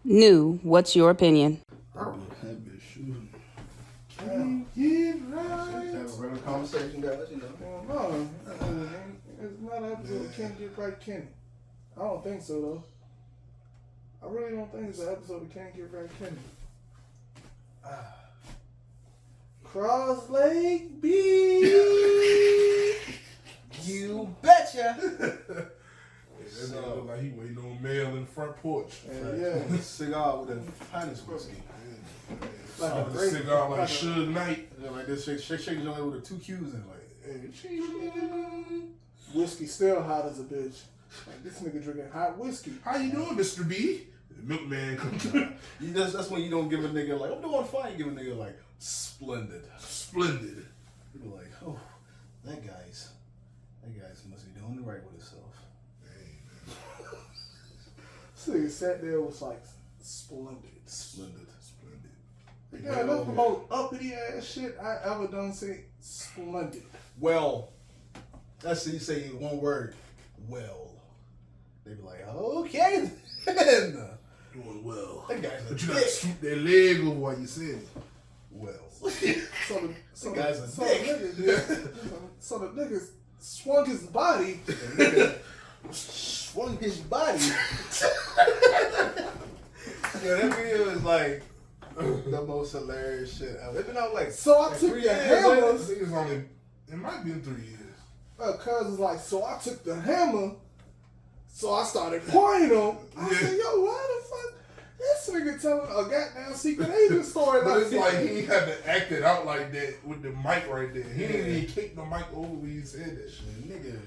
New, what's your opinion? That bitch shooting. Can't get right. Have a regular conversation, guys, you know. No, it's not an episode of Can't Get Right Kenny. I don't think so, though. I really don't think it's an episode of Can't Get Right Kenny. Cross leg beat. You betcha. That nigga look like he waiting on mail in the front porch. Yeah. Cigar with a Highness whiskey. Like a Like a grape. cigar like Like a- Suge Knight. Yeah, like this shake joint with the 2 Q's in it. Like, hey, Whiskey still hot as a bitch. Like, this nigga drinking hot whiskey. How you doing, Mr. B? The milkman comes through. that's when you don't give a nigga like, I'm doing fine. You give a nigga like, splendid. Splendid. People like, oh, that guy's must be doing it right with himself. This nigga sat there was like, splendid. Splendid. Yeah, that's the most uppity ass shit I ever done say. Splendid. Well, that's you say one word. Well, they be like, okay then. Doing well. That guy's a But you gotta dick. swoop their leg over while you said it. Well, So guy's a so dick. so the nigga swung his body. swung his body. Yeah, that video is like the most hilarious shit ever. It's been out like So I took 3 the years, hammer. I think it's only, it might be in 3 years. Cuz was like, so I took the hammer. So I started pointing him. I said, yo, why the fuck? This nigga telling a goddamn secret agent story. But it's like that. he had to act it out like that with the mic right there. He didn't even kick the mic over when he said that shit. nigga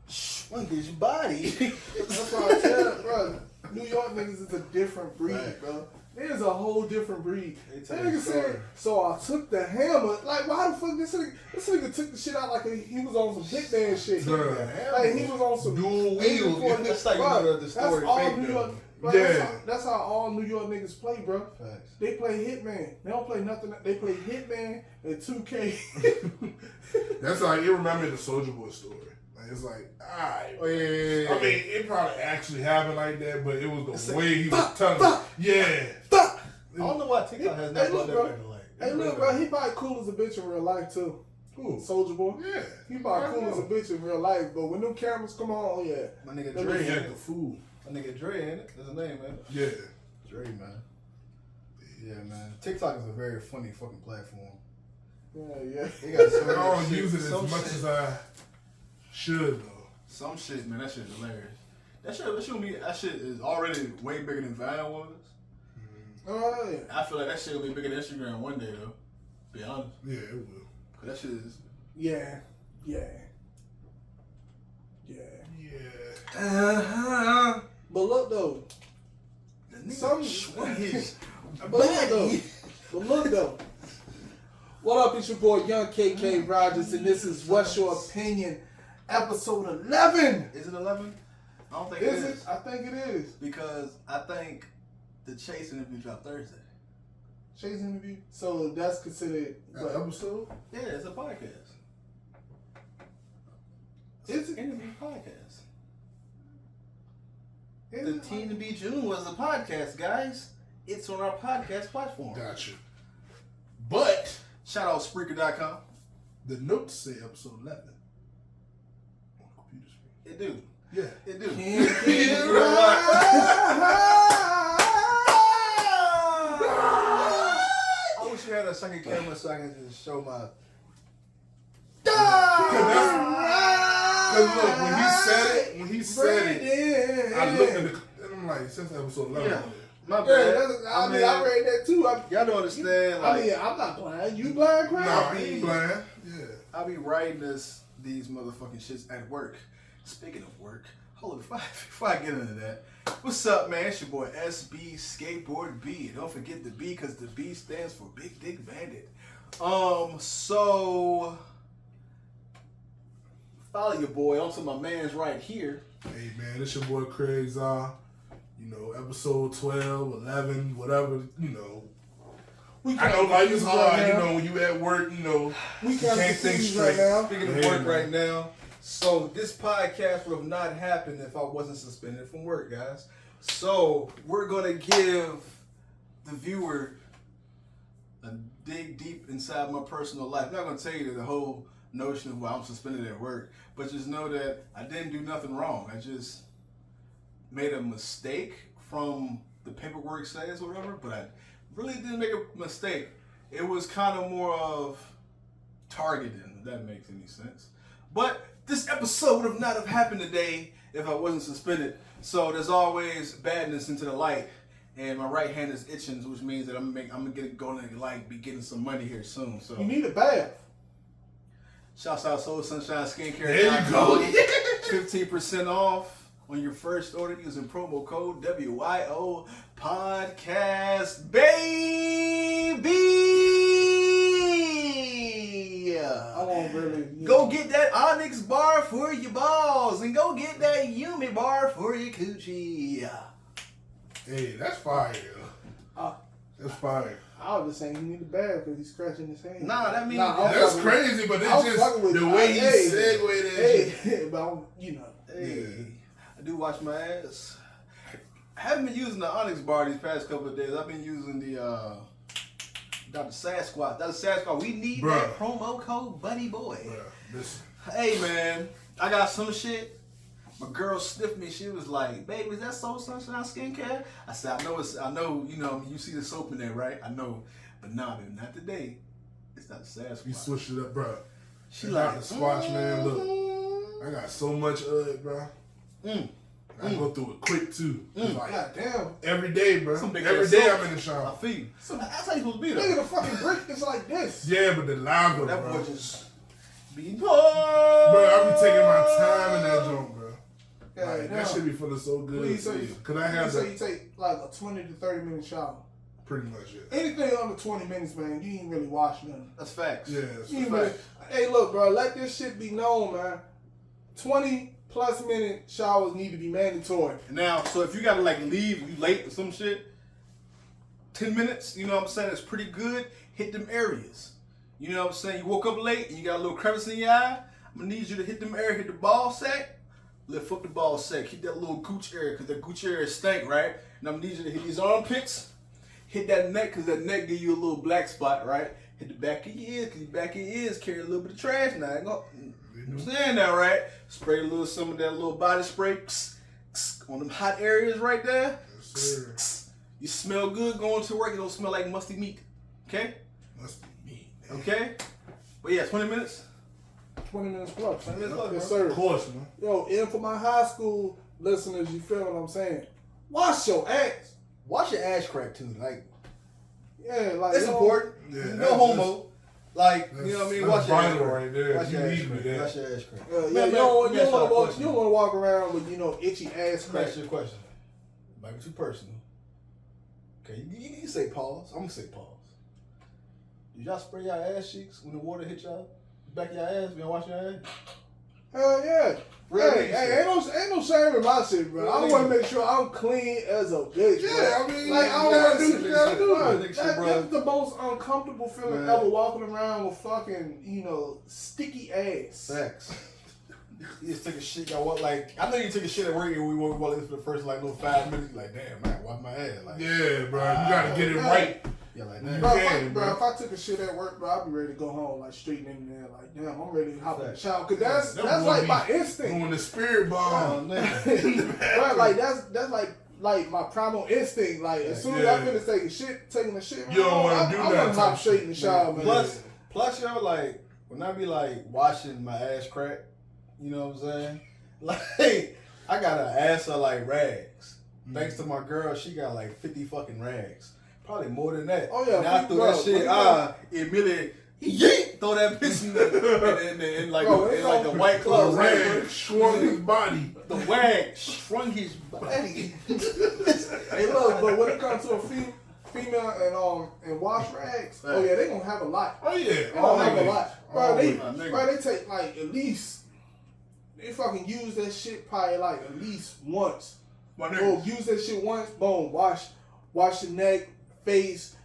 swung his body. That's why I tell bro. New York niggas is a different breed, Right. bro. There's a whole different breed. They That tell nigga you said, story. so I took the hammer. Like, why the fuck this nigga took the shit out like he was on some hitman shit. Bruh. Like, he was on some Dual wheel. Agent That's how you Bro, know the story That's all fake, New though. York. Bro, Yeah. that's how all New York niggas play, bro. Facts. They play Hitman. They don't play nothing. They play Hitman and 2K. That's like, it reminded me of the Soulja Boy story. Like, it's like, alright. Oh yeah. I mean, it probably actually happened like that, but it was the It's way he like, was telling it. Yeah. Fuck. I don't know why TikTok has Hey, not look, done bro. that like. Hey, look, bro. He probably cool as a bitch in real life too. Cool. Soldier Boy. Yeah. He probably I cool know. as a bitch in real life, but when them cameras come on, oh yeah. My nigga Let Dre, me He ain't had the it? fool. My nigga Dre, ain't it? That's his name, man. Yeah. Dre, man. Yeah, man. TikTok is a very funny fucking platform. Yeah. They got so I don't many use it shit- as some much shit- as I should, though. Some shit, man. That shit is hilarious. That shit is already way bigger than Vine was. Oh yeah. I feel like that shit will be bigger than Instagram one day, though. Be honest. Yeah, it will. 'Cause that shit is. Yeah. Uh-huh. But look though. The nigga Some- swung his But look though. body. But look though. What up? It's your boy Young KK Rogers, and this is What's Your Opinion, episode 11. Is it 11? I don't think Is it it? is. I think it is. Because I think the Chase interview dropped Thursday. Shay's interview. So that's considered. What? Episode? Yeah, it's a podcast. Is it? Interview podcast. Is The it? Teen to Be June was a podcast, guys. It's on our podcast platform. Gotcha. But Shout out Spreaker.com. the notes say episode 11 on the computer screen. It do. Yeah. It do. Can't You get know I wish you had a second camera so I can just show my. Because look, when he said it, I looked at the, and I'm like, since episode 11. Yeah. My Yeah, bad. I mean, I read that too. Y'all don't understand. I Like, mean, I'm not blind. You blind, crowd? Nah, I ain't blind. Yeah. I be writing these motherfucking shits at work. Speaking of work, hold on, before I get into that, what's up, man? It's your boy SB Skateboard B. Don't forget the B because the B stands for Big Dick Bandit. So follow your boy onto my man's right here. Hey, man, it's your boy Craig Czar. You know, episode 12, 11, whatever, you know. I know life is hard, you know, when you at work, you know, We you can't think straight. right now. Speaking of Hey, work man. right now, so this podcast would have not happened if I wasn't suspended from work, guys. So we're gonna give the viewer a dig deep inside my personal life. I'm not gonna tell you the whole notion of why I'm suspended at work, but just know that I didn't do nothing wrong. I just made a mistake from the paperwork says or whatever, but I really didn't make a mistake. It was kind of more of targeting, if that makes any sense. But this episode would not have happened today if I wasn't suspended. So there's always badness into the light, and my right hand is itching, which means that I'm gonna get it going and like be getting some money here soon. So You need a bath. shouts out Soul Sunshine Skincare. There you go. 15% off on your first order using promo code WYO Podcast, baby. I won't really. Go get that Onyx bar for your balls, and go get that Yumi bar for your coochie. Hey, that's fire. That's fire. I was just saying he need a bath because he's scratching his hand. Nah, that means That's crazy, but it's just the way he segued that shit. But you know. Hey, I do wash my ass. I haven't been using the Onyx bar these past couple of days. I've been using the Dr. Sasquatch. Dr. Sasquatch, we need that promo code, buddy boy. Bruh, listen. Hey man, I got some shit. My girl sniffed me. She was like, "Baby, is that Soul Sunshine Skincare?" I said, I know, you know, you see the soap in there, right? I know. But nah, baby, not today. It's not the Sasquatch. You switched it up, bro. She like like the Swatch, man. Look, I got so much of it, bro. I go through it quick too. Like, God damn. every day, bro. Some big Every ass day soap. I'm in the I shower. feel you. That's how you supposed to be though. Nigga, the fucking brick is like this. Yeah, but the lager, That bro. boy just be Bro, I be taking my time in that joint, bro. Yeah, Like, that shit be feeling so good. Please say, Cause I have so the, you take like a 20 to 30 minute shower. pretty much it. Anything under 20 minutes, man, you ain't really wash nothing. That's facts. Yeah, it's You ain't fact. really, hey, look, bro, let this shit be known, man. 20 plus minute showers need to be mandatory. Now, so if you gotta like leave, you late or some shit, 10 minutes, you know what I'm saying, it's pretty good. Hit them areas. You know what I'm saying? You woke up late and you got a little crevice in your eye. I'm gonna need you to hit them areas, hit the ball sack, lift up the ball sack, hit that little gooch area, because that gooch area stank, right? And I'm gonna need you to hit these armpits, hit that neck, because that neck give you a little black spot, right? Hit the back of your ears, because the back of your ears carry a little bit of trash now. You know what I'm saying that, right? Spray a little some of that little body spray on them hot areas right there. Yes, sir. You smell good going to work. It don't smell like musty meat. Okay? Must be me, man. Okay? But yeah, 20 minutes. 20 minutes plus. 20 minutes plus, Yes, bro. sir. Of course, man. Yo, and for my high school listeners, you feel what I'm saying? Wash your ass. Wash your ass crack too. Like, Yeah, like it's yo, important. Yeah, no that's- homo. Like, you know what I mean? that's Wash your ass vital crack. right there. Wash your You ass need crack. that. Wash your ass crack. Yeah, Man, you man, don't let me ask y'all a question. want to walk around with, itchy ass Let me crack. ask you a question. Might be too personal. Okay, you can say pause. I'm gonna say pause. Did y'all spray y'all ass cheeks when the water hit y'all back of your ass? Y'all wash your ass? Hell yeah. Real Hey, ain't no shame in my shit, bro. I want to make sure I'm clean as a bitch. Yeah, bro. I mean, like I you don't want gotta to do do what you gotta do. bro. Nigga shit, bro. That's the most uncomfortable feeling Man. ever, walking around with fucking, sticky ass. Facts. You just took a shit. Y'all want like? I know you took a shit at work and we walked in for the first like little 5 minutes. Like, damn, man, wipe my ass. Like, Yeah, bro. You gotta get it right. yeah, like that. Bro, Yeah, if I took a shit at work, bro, I'd be ready to go home, like straight in there, like damn, I'm ready to hop in the shower, cause that's That boy like be my instinct, Doing the spirit Oh, bomb. man. bro. Like that's like my primal instinct. Like as soon as I Yeah. finish taking a shit, You don't wanna do I that wanna hop type straight in the shower, man. Plus, yo, like when I be like washing my ass crack, you know what I'm saying? Like, I got an ass of like rags. Thanks to my girl, she got like 50 fucking rags. Probably more than that. Oh, yeah, And I threw bro, that shit. Immediately, yeet, throw that bitch in like Bro, in like the white The clothes. rag shrunk his body. The wag shrunk his body. Hey, look, but when it comes to a female and wash rags, oh yeah, they gonna have a lot. Oh yeah. They gonna have a lot, bro. nigga. They take like at least. They fucking use that shit probably like at least once. My Boom, nigga. use that shit once, boom, wash the neck, face,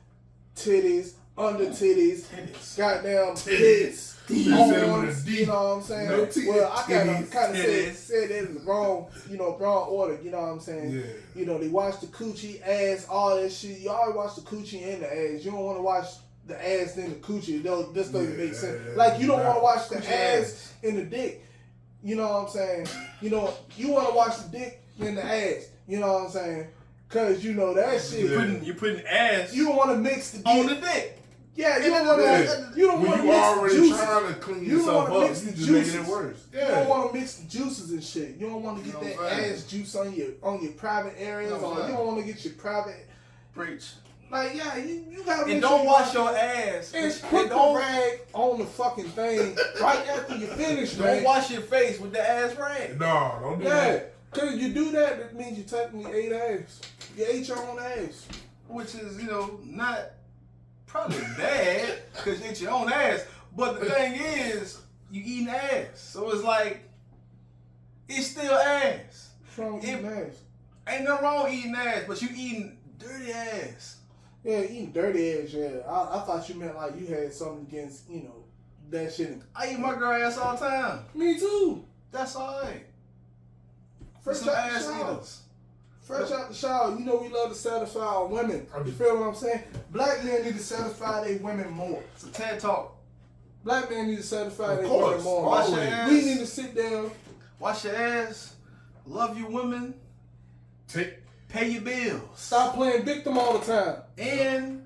titties, under titties, goddamn tits. You Arms, said it with a D. you know what I'm saying? No titties. Well, I kind of Titties. said that in the wrong, wrong order. You know what I'm saying? Yeah. You know, they watch the coochie, ass, all that shit. You always watch the coochie and the ass. You don't want to watch the ass then the coochie. This doesn't make sense. Like you don't want to watch the ass and the dick. You know what I'm saying? You know, you want to watch the dick then the ass. You know what I'm saying? Cause you know that shit. You're putting ass. You don't want to mix the dick. on the dick. Yeah, you don't want to. You don't want to mix the already juices. trying to clean You don't yourself want to up. mix You the just making juices. it worse. You don't want to mix the juices and shit. You don't want to get You know that what I'm saying? ass juice on your private areas, You know what or I'm you don't want to get your private. Preach. Like yeah, you gotta. And don't wash your ass. And And put the don't rag on the fucking thing right after you finish, don't man. wash your face with the ass rag. No, don't do Yeah, that. cause you do that, that means you technically ate ass. You ate your own ass. Which is, not probably bad because you ate your own ass. But the thing is, you eating ass. So it's like, it's still ass. What's wrong with eating ass? Ain't nothing wrong with eating ass, but you eating dirty ass. Yeah, eating dirty ass. Yeah, I thought you meant like you had something against that shit. I eat my girl ass all the time. Me too. That's alright. Fresh Some out the ass shower. eaters. Fresh out the shower. You know we love to satisfy our women. You feel what I'm saying? Black men need to satisfy their women more. It's a TED Talk. Black men need to satisfy Of their course, women more. Wash your always. ass. We need to sit down. Wash your ass. Love your women. Pay your bills. Stop playing victim all the time. And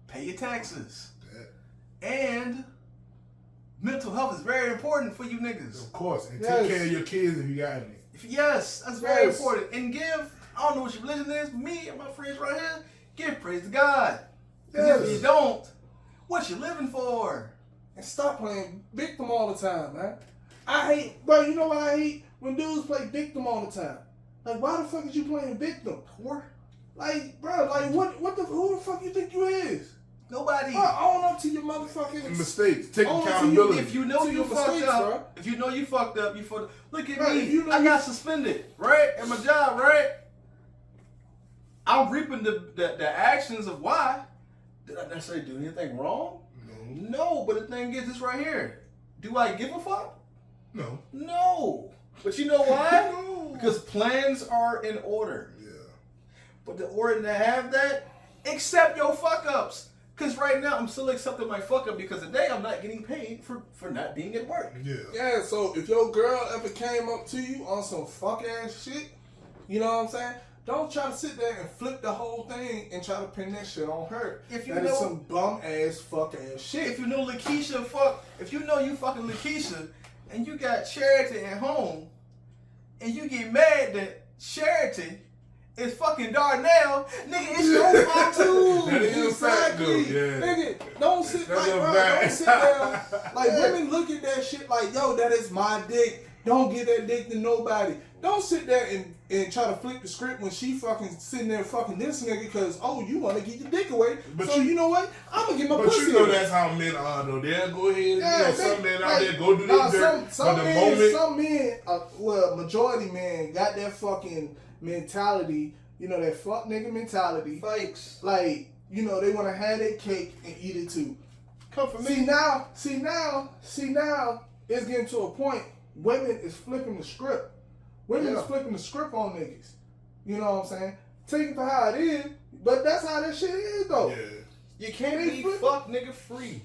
pay your taxes. And mental health is very important for you niggas. Of course. And Yes. take care of your kids if you got any. Yes, that's very Yes. important. And I don't know what your religion is, but me and my friends right here, give praise to God. Because Yes. if you don't, what you living for? And stop playing victim all the time, man. I hate, bro, you know what I hate? When dudes play victim all the time. Like, why the fuck is you playing victim? Whore? Like, bro, like, who the fuck you think you is? Nobody. Bro, own up to your motherfucking Mistakes. Take Own up to accountability. If you know To you your fucked mistakes, up, bro. if you know you fucked up, you fucked up. Look at Right, me. if you know I you- got suspended, right? At my job, right? I'm reaping the actions of why. Did I necessarily do anything wrong? No, but the thing is, this right here. Do I give a fuck? No. No. But you know why? No. Because plans are in order. Yeah. But in order to have that, accept your fuck ups. Because right now, I'm still accepting my fuck up because today I'm not getting paid for not being at work. Yeah. Yeah, so if your girl ever came up to you on some fuck ass shit, you know what I'm saying? Don't try to sit there and flip the whole thing and try to pin that shit on her. If you That is know- some bum ass fuck ass shit. If you know Lakeisha if you know you fucking Lakeisha and you got Charity at home and you get mad that Charity is fucking Darnell, nigga, it's your fault too. That is a fact, though. Exactly. Yeah. Nigga, don't sit That's like, a bro, fact. don't sit down. Like women look at that shit like, yo, that is my dick. Don't give that dick to nobody. Don't sit there and try to flip the script when she fucking sitting there fucking this nigga because, oh, you want to get your dick away. But so you know what? I'm going to get my But pussy you know away. that's how men are, though. They'll go ahead and, Yeah, some men out like, there go do nah, their dirt. some But the men, moment... some men, well, majority men got that fucking mentality, that fuck nigga mentality. Fakes. Like, they want to have their cake and eat it too. Come for me. See now, it's getting to a point. Women is flipping the script. Women is flipping the script on niggas. You know what I'm saying? Take it for how it is, but that's how that shit is though. Yeah. You can't They be flip- fuck nigga free.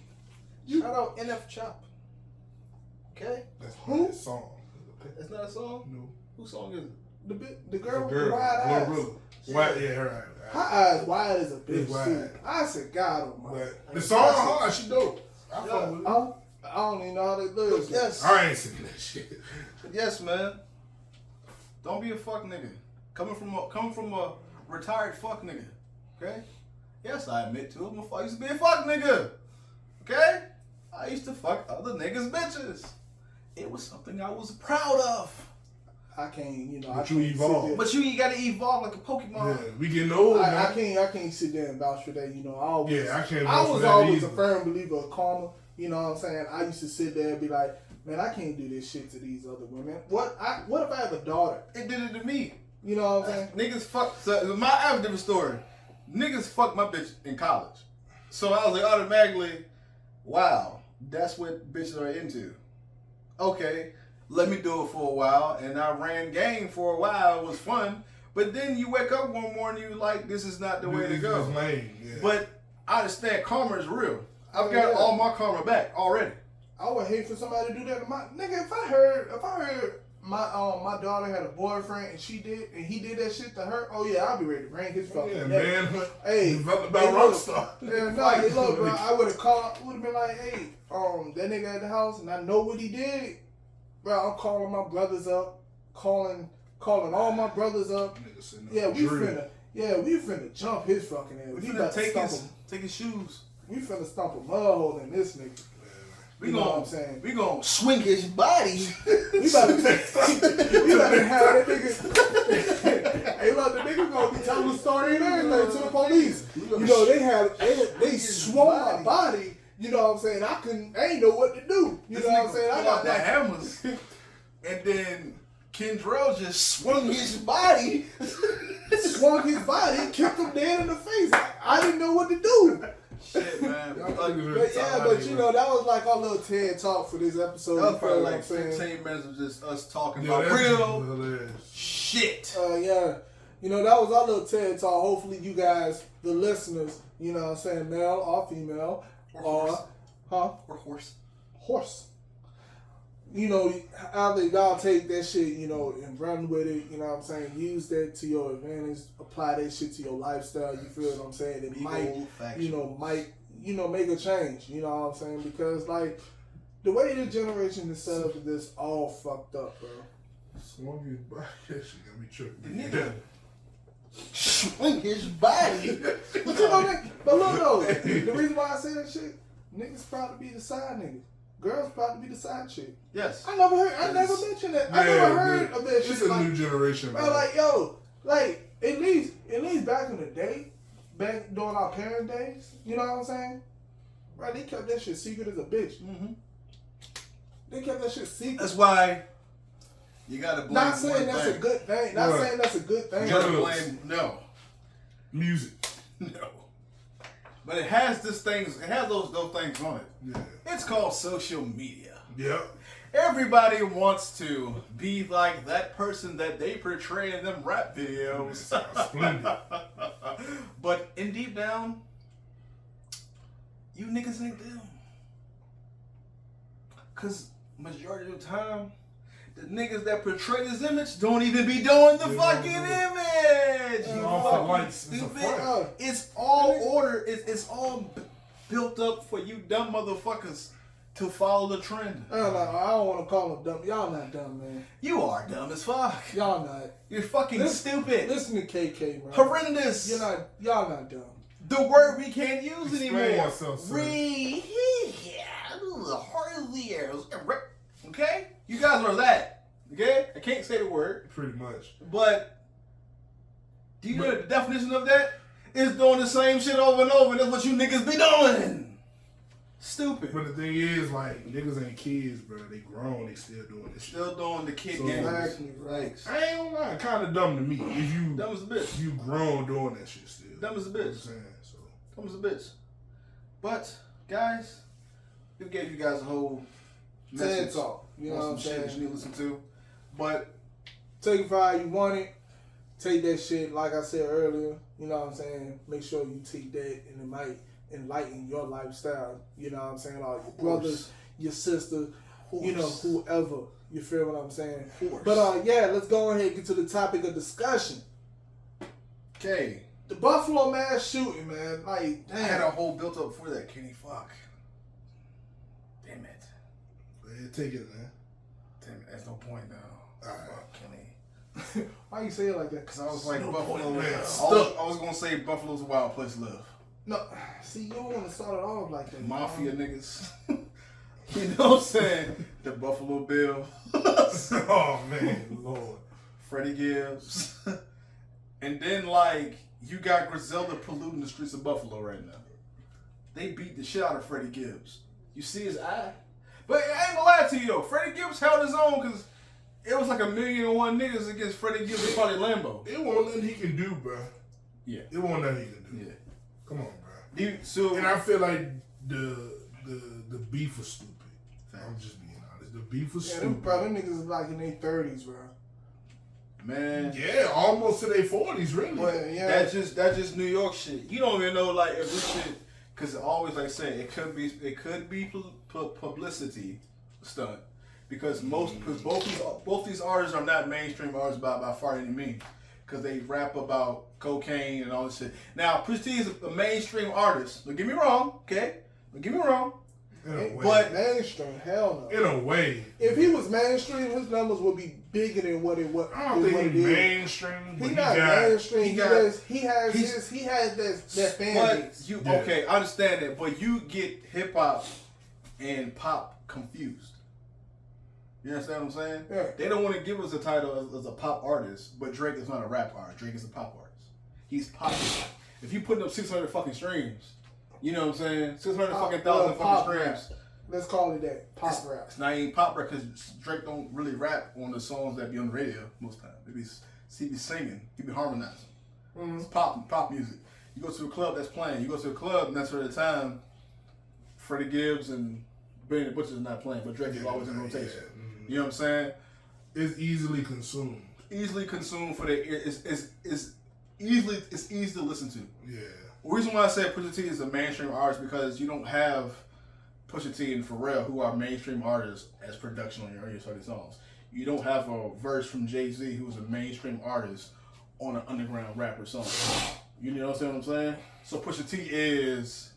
Shout out NF Chop. Okay? That's Who? a song. That's not a song? No. Whose song is it? The girl with Girl. the wide eyes. Glorilla. White, yeah, her eyes. Her eyes wide as a bitch It's wide. too. I said, God almighty. But the song hard, she dope. I Yeah. fuck with it. I don't even know how they lyrics. Yes. I ain't singing that shit. Yes, man. Don't be a fuck nigga. Coming from a retired fuck nigga. Okay? Yes, I admit to it. I used to be a fuck nigga. Okay? I used to fuck other niggas' bitches. It was something I was proud of. I can't, But I you can't sit evolve. there- But you gotta evolve like a Pokemon. Yeah, we getting old, man. I can't sit there and vouch for that. Yeah, I can't I vouch for was that always either. a firm believer of karma. You know what I'm saying? I used to sit there and be like, man, I can't do this shit to these other women. What if I have a daughter? It did it to me. You know what I'm saying? Niggas fuck. So I have a different story. Niggas fucked my bitch in college. So I was like, automatically, wow, that's what bitches are into. Okay, let me do it for a while. And I ran game for a while. It was fun. But then you wake up one morning, you like, this is not the way to go. Lame, yeah. But I understand karma is real. I've got all my karma back already. I would hate for somebody to do that to my nigga. If I heard my daughter had a boyfriend and he did that shit to her, oh yeah, I'll be ready to bring his fucking neck. Man. Hey, developed by Rockstar. Yeah, no, look, bro, I would have been like, hey, that nigga at the house, and I know what he did, bro. I'm calling my brothers up, calling all my brothers up. Yeah, we finna jump his fucking ass. We finna take his shoes. We finna stomp a mud hole in this nigga. We gonna swing his body. We about to have that nigga. Hey, look, the nigga gonna be telling the story and everything to the police. You know, they swung my body. You know what I'm saying? I ain't know what to do. You know what I'm saying? I got the hammers. And then Kendrell just swung his body. Kicked him dead in the face. I didn't know what to do. Shit, man. But you know, that was like our little TED talk for this episode. That was probably like 15 minutes of just us talking about real shit. Yeah. You know, that was our little TED talk. Hopefully you guys, the listeners, you know what I'm saying, male or female, or horse. You know, either y'all take that shit, you know, and run with it, you know what I'm saying? Use that to your advantage, apply that shit to your lifestyle, you feel what I'm saying? It might make a change, you know what I'm saying? Because, like, the way this generation is set up is this all fucked up, bro. Swung his body, that shit got me tripping. Nigga. Swing his body. But you know, but look though, the reason why I say that shit, niggas probably be the side niggas. Girls probably be the side chick. Yes. I never mentioned that. I never heard of that shit. It's a new generation, bro. Like, yo, like, at least back in the day, back during our parents' days, you know what I'm saying? Right, they kept that shit secret as a bitch. Mm-hmm. They kept that shit secret. That's why you gotta blame. Not saying that's a good thing. Not saying that's a good thing. You gotta blame. No. Music. No. But it has those things on it. Yeah. It's called social media. Yep. Everybody wants to be like that person that they portray in them rap videos. Splendid. But in deep down, you niggas ain't them. Cause majority of the time, the niggas that portray this image don't even be doing the fucking image. You fucking stupid. It's all order. It's all built up for you dumb motherfuckers to follow the trend. I don't want to call them dumb. Y'all not dumb, man. You are dumb as fuck. Y'all not. You're fucking stupid. Listen to KK, bro. Horrendous. Y'all not dumb. The word we can't use anymore. Okay? You guys are that. Okay? I can't say the word. Pretty much. But do you know the definition of that? It's doing the same shit over and over. That's what you niggas be doing. Stupid. But the thing is, like, niggas ain't kids, bro. They grown. They still doing this shit. Still doing the kid games. Exactly, right. I ain't gonna lie. Kind of dumb to me. If you dumb as a bitch. You grown doing that shit still. Dumb as a bitch. You know what I'm saying? So. Dumb as a bitch. But, guys, we gave you guys a whole TED talk. You know what I'm saying? Shit that you need to listen to. But take it for how you want it. Take that shit, like I said earlier. You know what I'm saying? Make sure you take that, and it might enlighten your lifestyle. You know what I'm saying? All your brothers, your sisters, you know, whoever. You feel what I'm saying? But yeah, let's go ahead and get to the topic of discussion. Okay. The Buffalo mass shooting, man. Like, damn. I had a whole built up for that, Kenny. Fuck. Damn it. Yeah, take it, man. Damn it. There's no point now. Fuck, Kenny. Why you say it like that? Because I was like, no Buffalo. Point, I was going to say Buffalo's a wild place to live. No. See, you don't want to start it off like that. Mafia niggas. You know what I'm saying? The Buffalo Bill. Oh, man. Lord. Freddie Gibbs. And then, like, you got Griselda polluting the streets of Buffalo right now. They beat the shit out of Freddie Gibbs. You see his eye? But I ain't gonna lie to you, though. Freddie Gibbs held his own because it was like 1,000,001 niggas against Freddie Gibbs and probably Lambo. It wasn't nothing he can do, bro. Yeah. It wasn't nothing he can do. Yeah. Come on, bro. And I feel like the beef was stupid. I'm just being honest. The beef was stupid. Them niggas is like in their 30s, bro. Man. Yeah, almost to their 40s, really. But, yeah. That's just New York shit. You don't even know like if this shit, because always like I say, it could be publicity stunt because both these artists are not mainstream artists by far any means because they rap about cocaine and all this shit. Now, Pusha T is a mainstream artist. Don't get me wrong, okay? Don't get me wrong. But mainstream, hell no. In a way. If he was mainstream, his numbers would be bigger than what it was. I don't think he's mainstream. He's not mainstream. He has that fan base. Okay, I understand that, but you get hip hop and pop confused. You understand what I'm saying? Yeah. They don't want to give us a title as a pop artist, but Drake is not a rap artist. Drake is a pop artist. He's pop. If you putting up 600 fucking streams, you know what I'm saying? 600 fucking thousand fucking streams. Rap. Let's call it that. Pop rap. It's not even pop rap because Drake don't really rap on the songs that be on the radio most times. He be singing. He be harmonizing. Mm-hmm. It's pop music. You go to a club that's playing. You go to a club and that's where the time Freddie Gibbs and Benny the Butcher's not playing, but Drake is always in rotation. Yeah. Mm-hmm. You know what I'm saying? It's easily consumed. Easily consumed for the ear. It's easy to listen to. Yeah. The reason why I say Pusha T is a mainstream artist because you don't have Pusha T and Pharrell, who are mainstream artists, as production on your songs. You don't have a verse from Jay-Z, who's a mainstream artist, on an underground rapper song. You know what I'm saying? So Pusha T is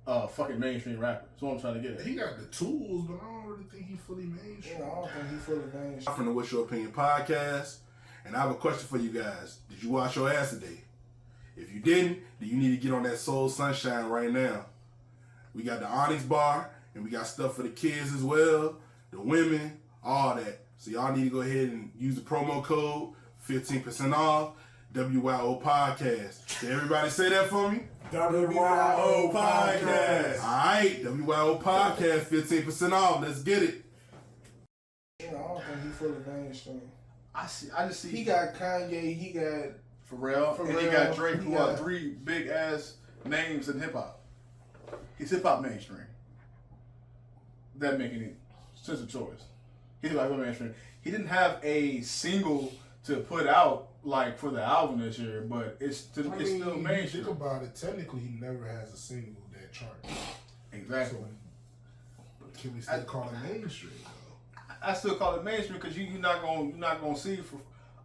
a fucking mainstream rapper. That's what I'm trying to get at. He got the tools, but I don't really think he's fully mainstream. Yeah, I don't think he's fully mainstream. From the What's Your Opinion podcast, and I have a question for you guys. Did you wash your ass today? If you didn't, then you need to get on that Soul Sunshine right now. We got the Onyx Bar, and we got stuff for the kids as well, the women, all that. So y'all need to go ahead and use the promo code, 15% off, WYO Podcast. Can everybody say that for me? WYO Podcast. All right, WYO Podcast, 15% off. Let's get it. Yeah, I don't think he's fully mainstream. I just see. He got Kanye, he got Pharrell, and he got Drake, who are three big ass names in hip hop. He's hip hop mainstream. That make any sense of choice. He's hip hop mainstream. He didn't have a single to put out like for the album this year, but it's still mainstream. Think about it. Technically, he never has a single that charts. Exactly. So, can we still call it mainstream though? I still call it mainstream because you're not gonna see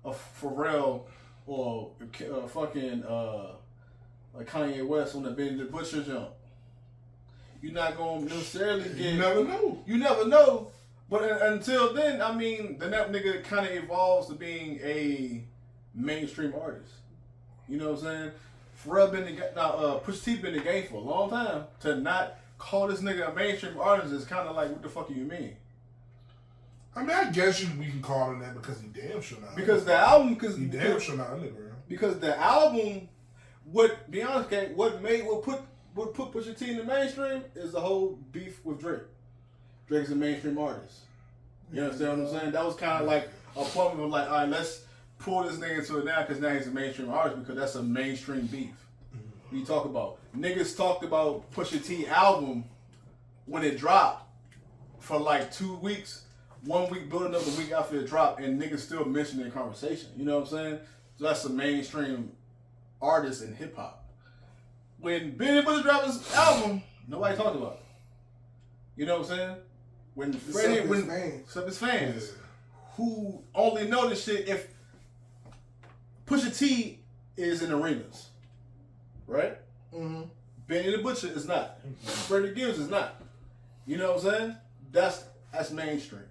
a Pharrell or fucking Kanye West on the Benny the Butcher jump. You're not gonna necessarily get. You never know. You never know. But until then, I mean, then that nigga kind of evolves to being a mainstream artist. You know what I'm saying? Pharrell been Pusha T been in the game for a long time. To not call this nigga a mainstream artist is kind of like, what the fuck do you mean? I mean, I guess we can call him that because he damn sure not. Because the album, he damn sure not underground. Because the album, what put Pusha T in the mainstream is the whole beef with Drake. Drake's a mainstream artist. You understand what I'm saying? That was kind of like a point of like, all right, let's pull this nigga into it now because now he's a mainstream artist because that's a mainstream beef. You talk about niggas talked about Pusha T album when it dropped for like 2 weeks, 1 week building up the week after it dropped, and niggas still mention it in conversation. You know what I'm saying? So that's a mainstream artist in hip hop. When Benny Butcher dropped his album, nobody talked about it. You know what I'm saying? When Freddie, except his fans, who only know this shit if Pusha T is in arenas, right? Mm-hmm. Benny the Butcher is not. Freddie Gibbs is not. You know what I'm saying? That's mainstream.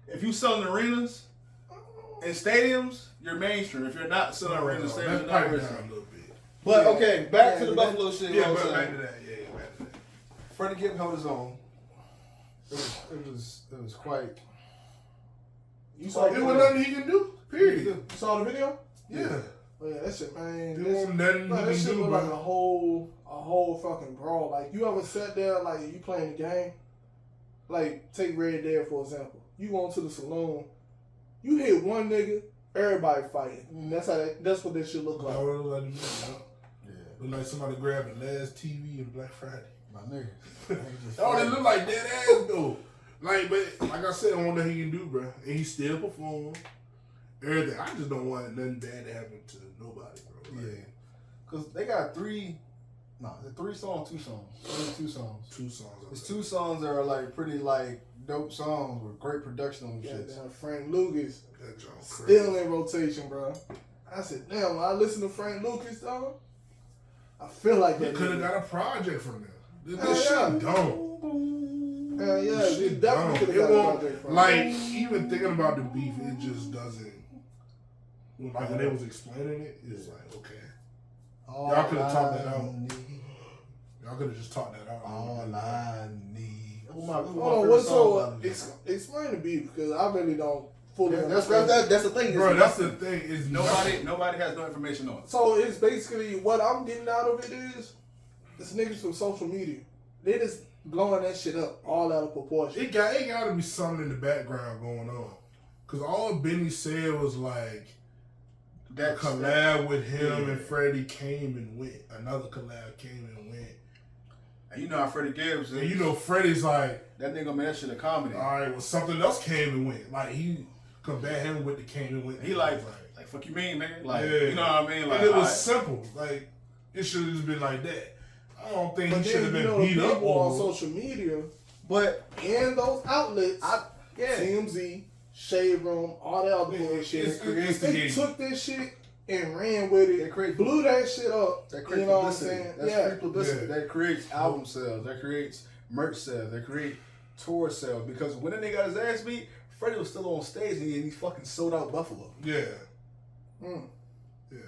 If you selling arenas and stadiums, you're mainstream. If you're not selling arenas and stadiums, you're not mainstream. But okay, back to the Buffalo shit. Yeah, back to that. Yeah, back to that. Freddie Gibbs held his own. It was quite. You saw it was nothing he can do. Period. You saw the video? Yeah. Oh, yeah, that shit, man. There wasn't nothing that he shit can do, look bro. like a whole fucking brawl. Like, you ever sat there, like, you playing the game? Like, take Red Dead, for example. You go into the saloon, you hit one nigga, everybody fighting. That's what that shit look like. Look like somebody grabbed the last TV in Black Friday. My nigga. Oh, they look like dead ass though. Like, but like I said, I wonder what he can do, bro. And he still perform. Everything. I just don't want nothing bad to happen to nobody, bro. Like, Yeah. Because they got three songs, two songs. Two songs. Two songs. It's two songs that are like pretty like dope songs with great production on the shit. Damn, Frank Lucas That joint crazy. still in rotation, bro. I said, damn, when I listen to Frank Lucas, dog, I feel like They that could have nigga. got a project from them. This Hell shit yeah. dumb. Hell yeah, This we shit definitely dumb. could have It got a won't, project from like, him. even thinking about the beef, it just doesn't. Like, when they was explaining it, it's like, okay. Y'all could have talked that out. Y'all could have just talked that out. All I need. Hold on, what's so explain the beef because I really don't fully That's understand. the thing. Bro, that's the thing. Is Nobody has no information on it. So it's basically what I'm getting out of it is it's niggas from social media. They just blowing that shit up all out of proportion. It got to be something in the background going on. Because all Benny said was like, that collab with him and Freddie came and went. Another collab came and went. And you know how Freddie Gibbs is. And you know Freddie's like, that nigga made that shit a comedy. all right, well, something else came and went. Like, he combat him with the came and went. He like fuck you mean, nigga? Like, yeah. you know what I mean? Like, and it was simple. Like, it should have just been like that. I don't think he should have been beat the up people on over. social media, but in those outlets, TMZ, Shade Room, all that other bullshit. They took this shit and ran with it. They blew that shit up. That creates you know publicity. what I'm saying? That's free publicity. Yeah. That creates album sales. That creates merch sales. That creates tour sales. Because when that nigga got his ass beat, Freddie was still on stage and he fucking sold out Buffalo. Yeah. Mm. Yeah.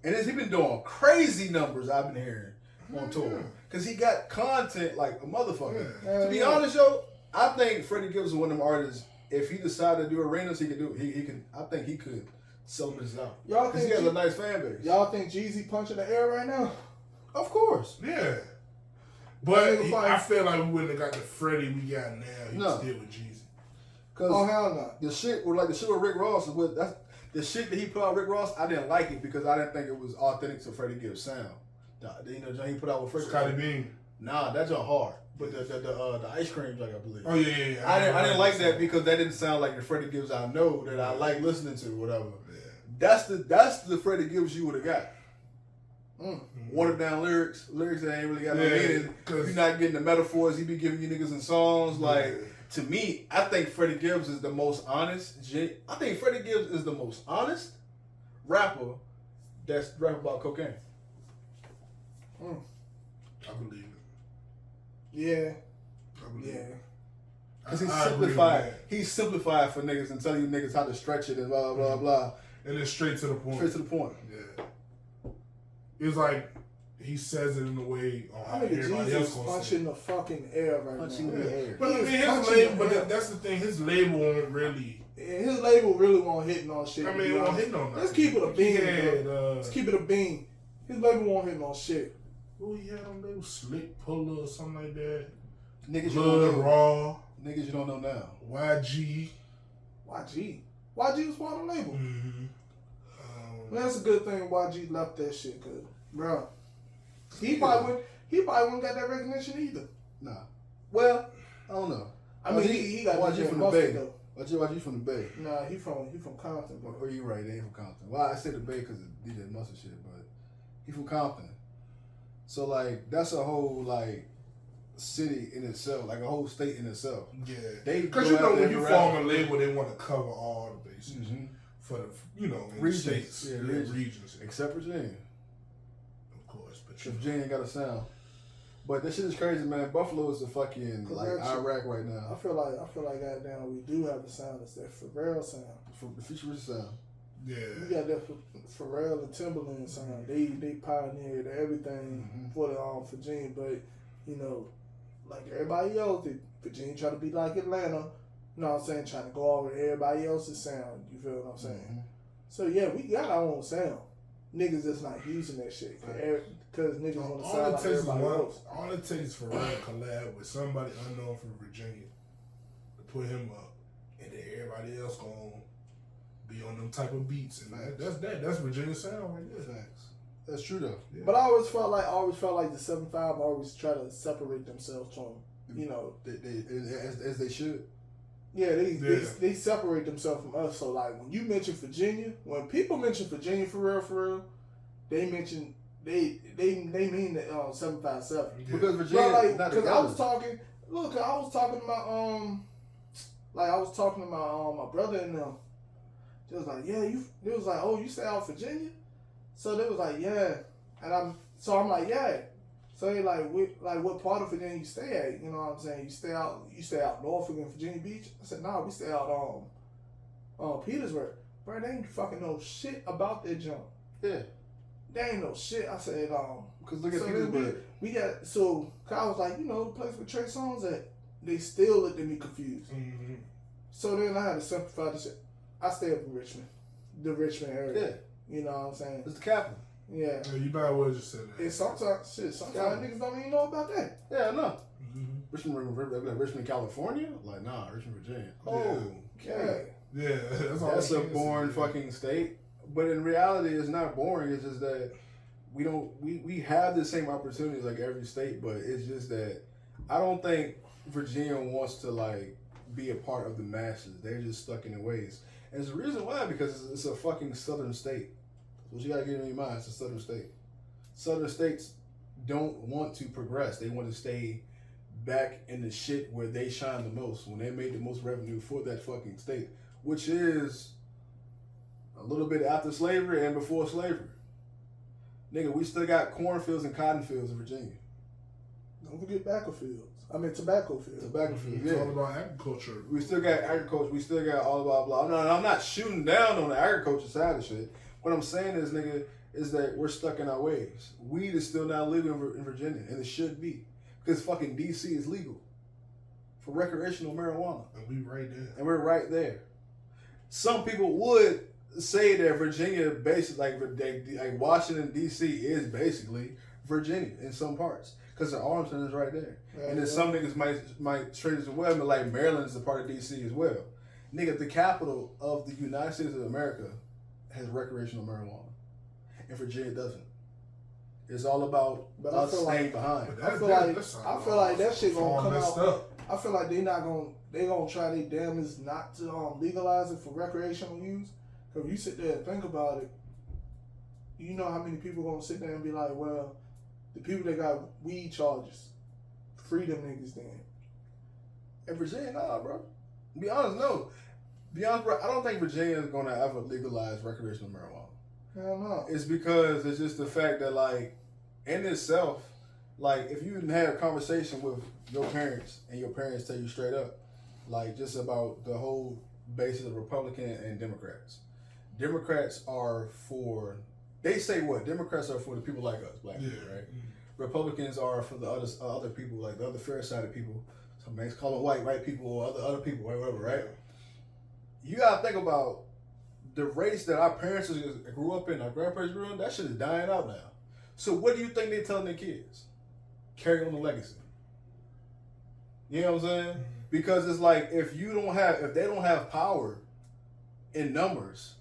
And he been doing crazy numbers I've been hearing on tour. Because he got content like a motherfucker. Yeah. To be honest, yo, I think Freddie Gibbs is one of them artists. If he decided to do arenas, he could do it. He could. I think he could sell this out. Y'all Because think he has a nice fan base. Y'all think Jeezy punching the air right now? Of course. Yeah. But I feel like we wouldn't have got the Freddie we got now. He was still with Jeezy. Oh hell no. The shit with Rick Ross is what that's the shit that he put out Rick Ross. I didn't like it because I didn't think it was authentic to Freddie Gibbs' sound. You know, John he put out with Freddie. Scotty Beam. Nah, that's on hard. But the ice cream joint, I believe. Oh yeah. I didn't like that because that didn't sound like the Freddie Gibbs I know that I like listening to, whatever. Yeah. That's the Freddie Gibbs you would have got. Mm. Watered down lyrics that ain't really got no meaning. You're not getting the metaphors he be giving you niggas in songs. Like, to me, I think Freddie Gibbs is the most honest. I think Freddie Gibbs is the most honest rapper that's rapping about cocaine. Mm. I believe it. Yeah. I believe it. Because he's simplified for niggas and telling you niggas how to stretch it and blah, blah, blah. And it's straight to the point. Straight to the point. Yeah. It's like he says it in a way on how everybody else gonna say punching the fucking air right punching now. the air. But I mean, his label, that's the thing, his label won't really... And his label really won't hit on shit. I mean, it won't hit on nothing. Let's keep it a bean, Let's keep it a bean. His label won't hit on shit. Who he had on label? Slick Puller or something like that. Niggas Blood you don't know. Raw. Niggas you don't know now. YG. YG was part of the label. Mm-hmm. Well, that's a good thing YG left that shit, cause bro, he probably wouldn't got that recognition either. Nah. Well, I don't know. I mean, he got YG from the Bay. though. YG from the Bay. Nah, he from Compton, bro. Or you right, they ain't from Compton. Well, I said the Bay because of DJ Mustard shit, but he from Compton. So like that's a whole like city in itself, like a whole state in itself. Yeah. Because you know when you form a label, they want to cover all the bases for the in regions, states, regions, except Virginia, of course. But Virginia ain't got a sound. But this shit is crazy, man. Buffalo is the fucking like Iraq right now. I feel like goddamn we do have a sound. It's that Pharrell sound. The futuristic sound. Yeah. We got that Pharrell and Timberland sound. They pioneered everything for the Virginia, but you know, like everybody else, Virginia try to be like Atlanta. You know what I'm saying? Trying to go over everybody else's sound. You feel what I'm saying? So yeah, we got our own sound. Niggas just not using that shit because niggas want to sound like everybody else. All it takes for Pharrell collab with somebody unknown from Virginia to put him up, and then everybody else gonna be on them type of beats, and that's Virginia sound right there. Facts. That's true though. Yeah. But I always felt like the 7-5 always try to separate themselves from, you know, As they should. yeah, they separate themselves from us. So like when you mention Virginia, when people mention Virginia for real, they mention they mean the 757. Yeah. Because Virginia, Like, not because I together. was talking. Look, I was talking to my brother and them. They was like, yeah, they was like, oh, you stay out Virginia? So they was like, yeah. And I'm like, yeah. So they like, what part of Virginia you stay at? You know what I'm saying? You stay out north in Virginia Beach? I said, nah, we stay out Petersburg. Bro, they ain't fucking know shit about that jump. Yeah. They ain't know shit. I said, Because look at so Petersburg. we got, so I was like, you know, the place where Trey Songz at, they still looked at me confused. Mm-hmm. So then I had to simplify the shit. I stay up in Richmond, the Richmond area. Yeah. You know what I'm saying? It's the capital. Yeah. Yeah, you might well just say that. And sometimes niggas don't even know about that. Yeah, I know. Mm-hmm. Richmond, California? Like, nah, Richmond, Virginia. Yeah. Oh, Okay. Yeah, That's all a I can boring say. fucking state. But in reality, it's not boring. It's just that we have the same opportunities like every state, but it's just that I don't think Virginia wants to like be a part of the masses. They're just stuck in their ways. And there's a reason why, because it's a fucking southern state. That's what you gotta get in your mind. It's a southern state. Southern states don't want to progress. They want to stay back in the shit where they shine the most, when they made the most revenue for that fucking state, which is a little bit after slavery and before slavery. Nigga, we still got cornfields and cotton fields in Virginia. Don't forget tobacco fields. Tobacco fields. Tobacco fields, It's yeah. all about agriculture. We still got agriculture. We still got all blah blah. No, I'm not shooting down on the agriculture side of shit. What I'm saying is, nigga, is that we're stuck in our ways. Weed is still not legal in Virginia, and it should be, because fucking DC is legal for recreational marijuana, And we right there. and we're right there. Some people would say that Virginia, basically, like Washington D.C. is basically Virginia in some parts, because the Arlington is right there. Yeah, And then yeah. some niggas might trade as well, but like Maryland is a part of DC as well. Nigga, the capital of the United States of America has recreational marijuana, and Virginia doesn't. It's all about But I us feel staying like- behind. But I feel like that shit gonna all come messed out. up. I feel like they gonna try their damnedest not to legalize it for recreational use. Cause if you sit there and think about it, you know how many people gonna sit there and be like, well, the people that got weed charges, free them niggas then. In Virginia, nah, bro. Be honest, no. Be honest, bro. I don't think Virginia is gonna ever legalize recreational marijuana. Hell no. It's because it's just the fact that, like, in itself, like, if you had a conversation with your parents and your parents tell you straight up, like, just about the whole basis of Republican and Democrats. Democrats are for, they say what? Democrats are for the people like us, black people, right? Republicans are for the other people, like the other fair sided people. Some may call them white people, or other people, whatever, right? You gotta think about the race that our parents grew up in, our grandparents grew up in. That shit is dying out now. So what do you think they're telling their kids? Carry on the legacy. You know what I'm saying? Because it's like if they don't have power in numbers,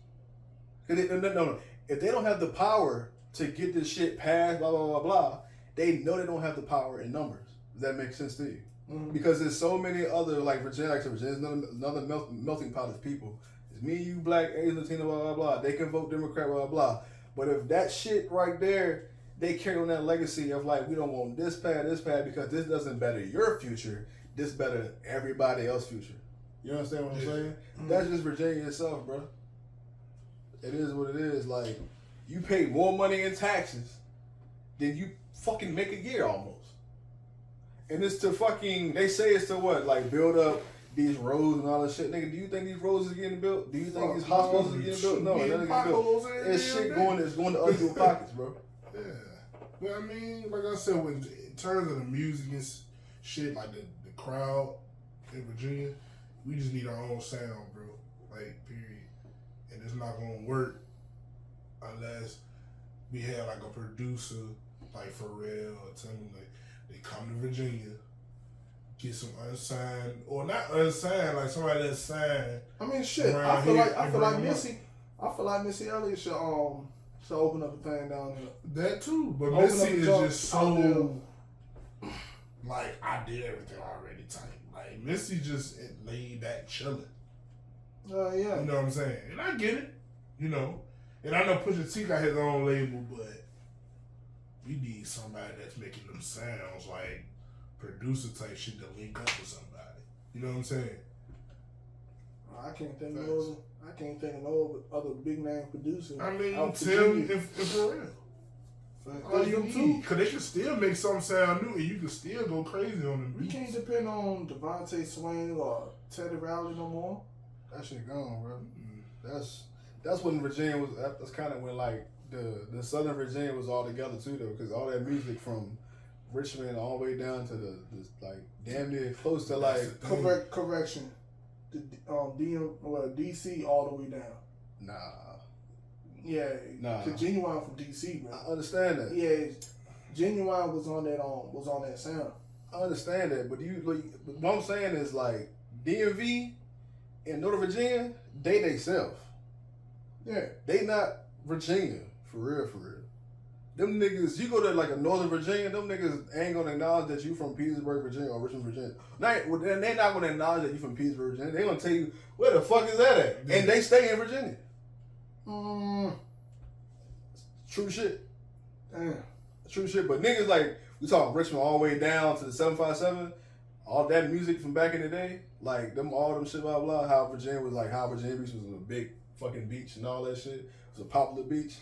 if they don't have the power to get this shit passed, blah blah blah blah, they know they don't have the power in numbers. Does that make sense to you? Mm-hmm. Because there's so many other, like Virginia, Virginia's another melting pot of people. It's me, you, black, Asian, Latino, blah blah blah. They can vote Democrat, blah blah blah. But if that shit right there, they carry on that legacy of like, we don't want this pad, because this doesn't better your future. This better everybody else's future. You understand what I'm saying? Mm-hmm. That's just Virginia itself, bro. It is what it is. Like, you pay more money in taxes than you fucking make a year almost. And it's to fucking, they say it's to what? Like, build up these roads and all this shit. Nigga, do you think these roads are getting built? Do you think these hospitals are getting built? No, they're not getting built. It's shit going to other people's pockets, bro. Yeah. But I mean, like I said, in terms of the music and shit, like the crowd in Virginia, we just need our own sound, bro. Like, period. And it's not gonna work unless we have like a producer like Pharrell or something, like they come to Virginia, get some unsigned or not unsigned, like somebody that's signed. I mean, shit. Around I feel here like and bring them Missy. I feel like Missy Elliott So open up a thing down there. That too, but Open Missy up is the joint just out so like I did everything already type. Like Missy just laid back chilling. Yeah. You know what I'm saying? And I get it, you know. And I know Pusha T got his own label, but we need somebody that's making them sounds like producer type shit to link up with somebody. You know what I'm saying? I can't think of no other big name producers. I mean, out Tim Virginia. and for real. All There's you them need, too. because they can still make something sound new, and you can still go crazy on them We beats. can't depend on Devontae Swing or Teddy Riley no more. That shit gone, bro. That's when Virginia was. That's kind of when like the Southern Virginia was all together too, though, because all that music from Richmond all the way down to the like damn near close to like Correction. The DC all the way down. nah. Yeah, Nah. The Genuine from DC, man. I understand that. Yeah, Genuine was on that sound. I understand that, but but what I'm saying is like DMV and Northern Virginia, they self. Yeah, They not Virginia for real. Them niggas, you go to like a Northern Virginia, them niggas ain't gonna acknowledge that you from Petersburg, Virginia or Richmond, Virginia. They're not gonna acknowledge that you from Petersburg, Virginia. They gonna tell you where the fuck is that at, and they stay in Virginia. True shit. damn. True shit. But niggas like we talk Richmond all the way down to the 757. All that music from back in the day, like all them shit, blah blah. How Virginia Beach was a big fucking beach and all that shit. It was a popular beach.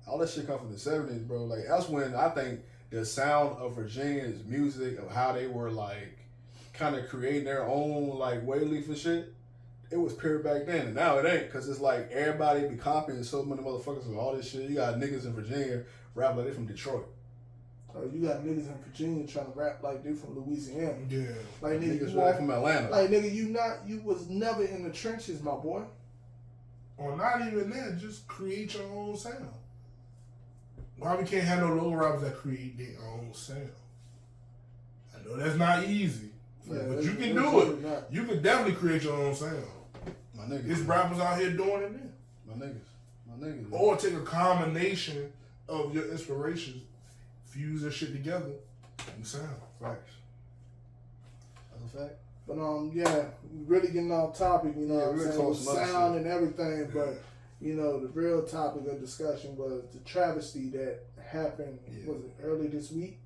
All that shit come from the 70s, bro. Like that's when I think the sound of Virginia's music, of how they were like kind of creating their own like way leaf and shit. It was pure back then, and now it ain't, because it's like everybody be copying so many motherfuckers with all this shit. You got niggas in Virginia rap like they from Detroit. You got niggas in Virginia trying to rap like they from Louisiana. Yeah. Like Niggas you rap from Atlanta. Like nigga, you was never in the trenches, my boy. Or not even that, just create your own sound. Why we can't have no local rappers that create their own sound? I know that's not easy, but you can do it. Not. You can definitely create your own sound. My niggas. There's rappers out here doing it now. My niggas. Or take a combination of your inspirations, fuse that shit together, and sound. Facts. That's a fact. But yeah, really getting off topic, you know what I'm we're saying, gonna with talk some other sound shit. and everything, but you know, the real topic of discussion was the travesty that happened, was it early this week?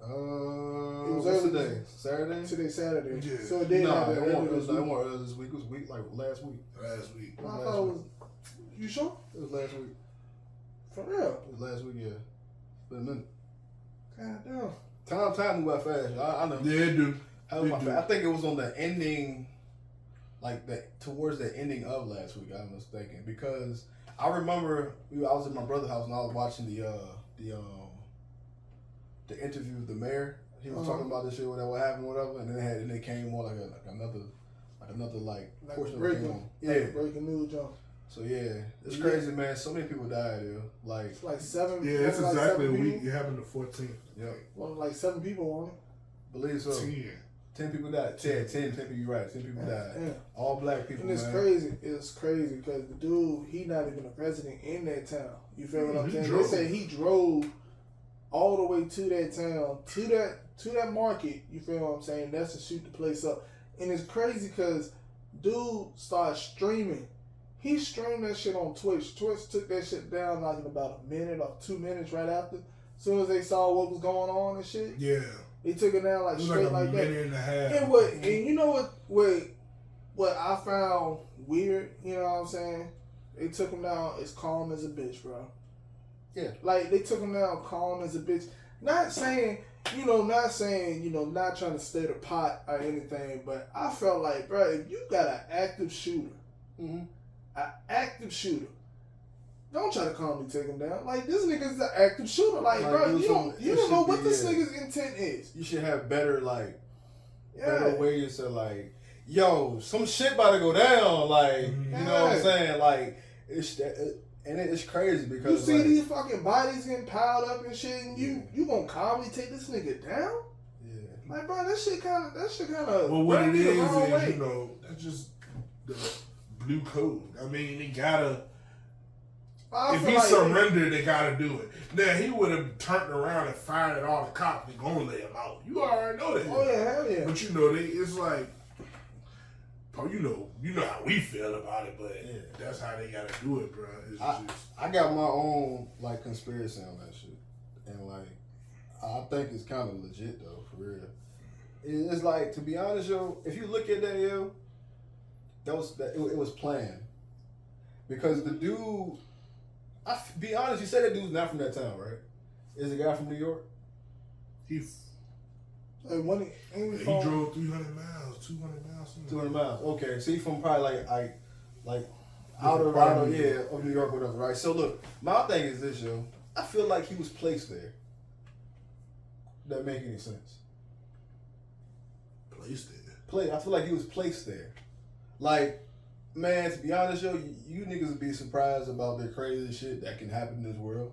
It was early today. Saturday? Today, Saturday. Yeah. So it did Nah, happen it early wasn't this week. earlier this week. It was week like last week. Last week. I thought it was, you sure? It was last week. For real? It was last week, yeah. It's been a minute. God damn. Time move by fast. I know. Yeah, dude. I think it was on the ending, towards the ending of last week. I'm mistaken, because I remember I was at my brother's house and I was watching the interview with the mayor. He was talking about this shit, what happened, whatever, and then it came more like another portion of it came on. Yeah. Breaking news, John. So yeah, it's crazy, man. So many people died, yo. Like, It's like seven. Yeah, it's like exactly a 7 week. people? It happened the 14th. yeah, Well, like 7 people on it. believe so. 10 people died. 10 people. You're right. 10 people died. Yeah. All black people. And it's man. crazy. It's crazy because the dude, he not even a resident in that town. You feel what I'm He saying? drove. They say he drove all the way to that town, to that market. You feel what I'm saying? That's to shoot the place up. And it's crazy because dude started streaming. He streamed that shit on Twitch. Twitch took that shit down like in about a minute or 2 minutes right after. As soon as they saw what was going on and shit, Yeah. they took it down like It was straight like a like that. minute and a half. And you know what I found weird, you know what I'm saying? They took him down as calm as a bitch, bro. Yeah. Like they took him down calm as a bitch. Not saying, not trying to stir the pot or anything, but I felt like, bro, if you got an active shooter, don't try to calmly take him down. Like this nigga's an active shooter. Like bro, you don't know what this nigga's intent is. You should have better Yeah. better ways to yo, some shit about to go down. You know what I'm saying? Like it's crazy because You see these fucking bodies getting piled up and shit, and you gonna calmly take this nigga down? Yeah. Like, bro, that shit kind of. Well, what it is, way. that's just the blue code. I mean, they gotta. If he surrendered, they gotta do it. Now he would have turned around and fired at all the cops. They gonna lay him out. You already know that. Oh yeah, hell yeah. But you know, it's like, oh, you know how we feel about it. But that's how they gotta do it, bro. I got my own like conspiracy on that shit, and like I think it's kind of legit though, for real. It's like, to be honest, yo, if you look at that, yo, it was planned because the dude. Be honest, you said that dude's not from that town, right? Is the guy from New York? He drove 300 miles, 200 miles. 200 miles. Okay, so he's from probably like out of New York, whatever, right? So look, my thing is this, yo. I feel like he was placed there. That make any sense? Placed there. I feel like he was placed there. Like, man, to be honest, yo, you niggas would be surprised about the crazy shit that can happen in this world.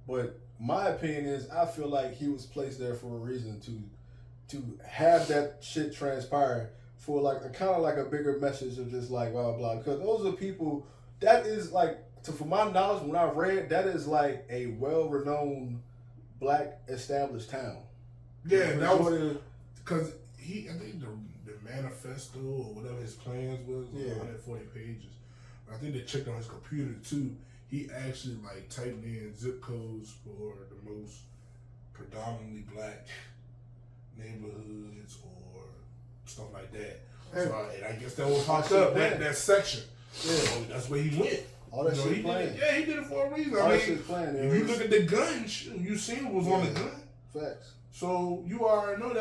But my opinion is, I feel like he was placed there for a reason to have that shit transpire for like a kind of like a bigger message of just like blah blah. Because those are people that is like, from my knowledge, when I've read, that is like a well-renowned black established town. Yeah, that was because I think the manifesto or whatever his plans was 140 pages. But I think they checked on his computer too. He actually like typed in zip codes for the most predominantly black neighborhoods or stuff like that. So and I guess that was popped up that section. Yeah, so that's where he went. All that shit playing. He did it for a reason. All that shit's playing. If you look at the guns, you seen what was on the gun. Facts. So you already know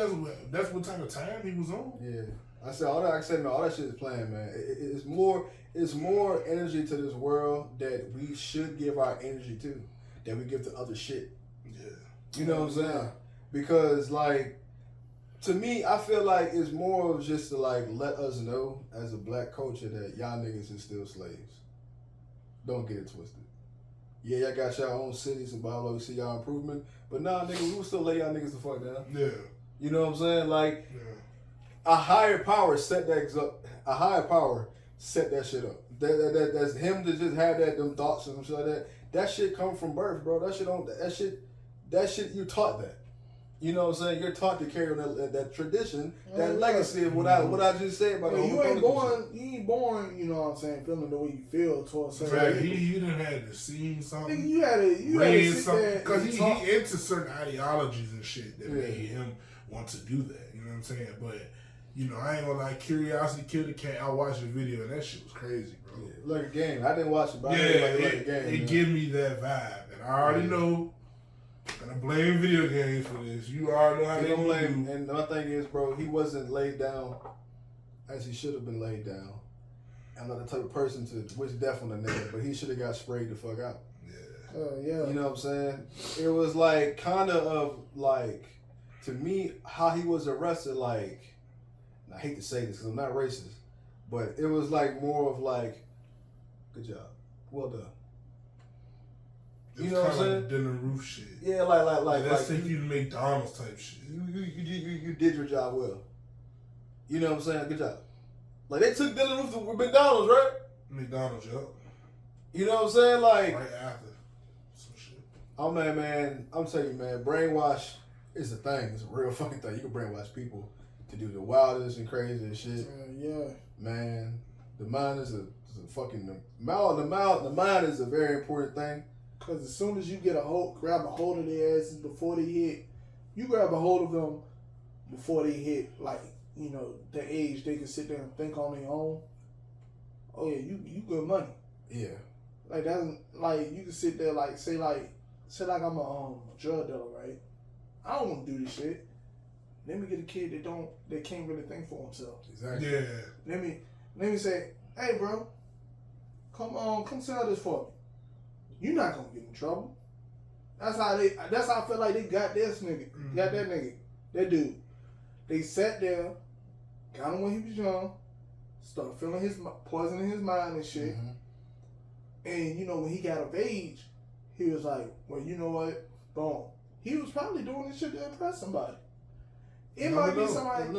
that's what type of time he was on. Yeah, I said all that. I said, man, all that shit is playing, man. It's more energy to this world that we should give our energy to, that we give to other shit. Yeah, you know what I'm saying? Because like, to me, I feel like it's more of just to like let us know as a black culture that y'all niggas is still slaves. Don't get it twisted. Yeah, y'all got y'all own cities and blah blah. We see y'all improvement, but nah, nigga, we will still lay y'all niggas the fuck down. Yeah, you know what I'm saying? Like, a higher power set that up. A higher power set that shit up. That's him to just have them thoughts and some shit like that. That shit come from birth, bro. That shit you taught that. You know what I'm saying? You're taught to carry on that tradition, that legacy of what I just said about you ain't born, you know what I'm saying, feeling the way you feel towards certain people. He done had to see something. Nigga, you had to sit there. Because he into certain ideologies and shit that made him want to do that. You know what I'm saying? But, you know, I ain't gonna lie, curiosity killed the cat. I watched the video and that shit was crazy, bro. Yeah, like a game. I didn't watch it, but it give me that vibe. And I already know. I'm gonna blame video games for this. You already know how they blame. And my thing is, bro, he wasn't laid down as he should have been laid down. I'm not the type of person to wish death on a nigga, but he should have got sprayed the fuck out. Yeah. You know what I'm saying? It was like kind of like, to me, how he was arrested, like, and I hate to say this because I'm not racist, but it was like more of like, good job, well done. You know what I'm saying? Dinner roof shit. Yeah, like let's take you to McDonald's type shit. You did your job well. You know what I'm saying? Good job. Like they took Dylan Roof to McDonald's, right? McDonald's, yep. You know what I'm saying? Like right after some shit. Oh man, I'm telling you, man, brainwash is a thing. It's a real fucking thing. You can brainwash people to do the wildest and craziest shit. Yeah. Man, the mind is a fucking the mind is a very important thing. Because as soon as you grab a hold of their asses before they hit, you grab a hold of them before they hit, like, you know, the age they can sit there and think on their own. Oh yeah, you good money. Yeah. Like that's like you can sit there like say like I'm a drug dealer, right? I don't want to do this shit. Let me get a kid that can't really think for himself. Exactly. Yeah. Let me say, hey bro, come sell this for me. You're not gonna get in trouble. That's how I feel like they got this nigga. Mm-hmm. Got that nigga. That dude. They sat there, got him when he was young, started poisoning his mind and shit. Mm-hmm. And you know, when he got of age, he was like, well, you know what? Boom. He was probably doing this shit to impress somebody. It might be somebody,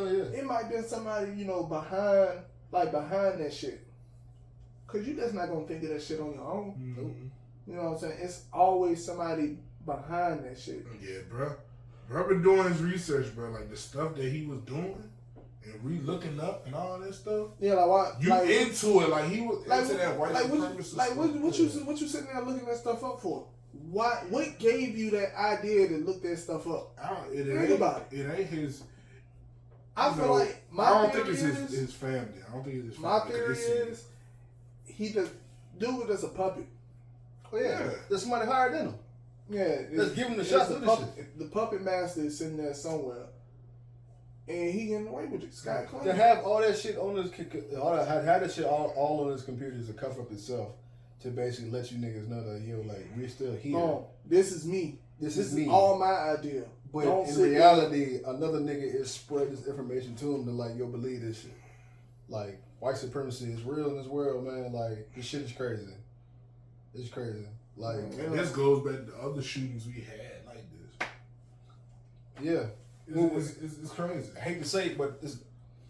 you know, behind that shit. Cause you just not gonna think of that shit on your own. Nope. You know what I'm saying? It's always somebody behind that shit. Yeah, bro. Bro been doing his research, bro. Like the stuff that he was doing and re-looking up and all that stuff. Yeah, like why? You like, into it? Like he was like, into that white supremacist. Like what you sitting there looking that stuff up for? What gave you that idea to look that stuff up? Think about it. It ain't his. I feel like I don't think it's his family. I don't think it's his family. My theory is he the dude that's a puppet. Oh yeah, there's somebody higher than him. Yeah, let's give him the shot. The puppet master is sitting there somewhere, and he getting away with it. Scott Clemens. To have all that shit on his, had that shit all on his computer to cover up itself, to basically let you niggas know that like we're still here. This is me. This is me. All my idea. But in reality, another nigga is spreading this information to him to like, yo, believe this shit. Like white supremacy is real in this world, man. Like this shit is crazy. It's crazy. Like this goes back to other shootings we had like this. Yeah, it's crazy. I hate to say it, but it's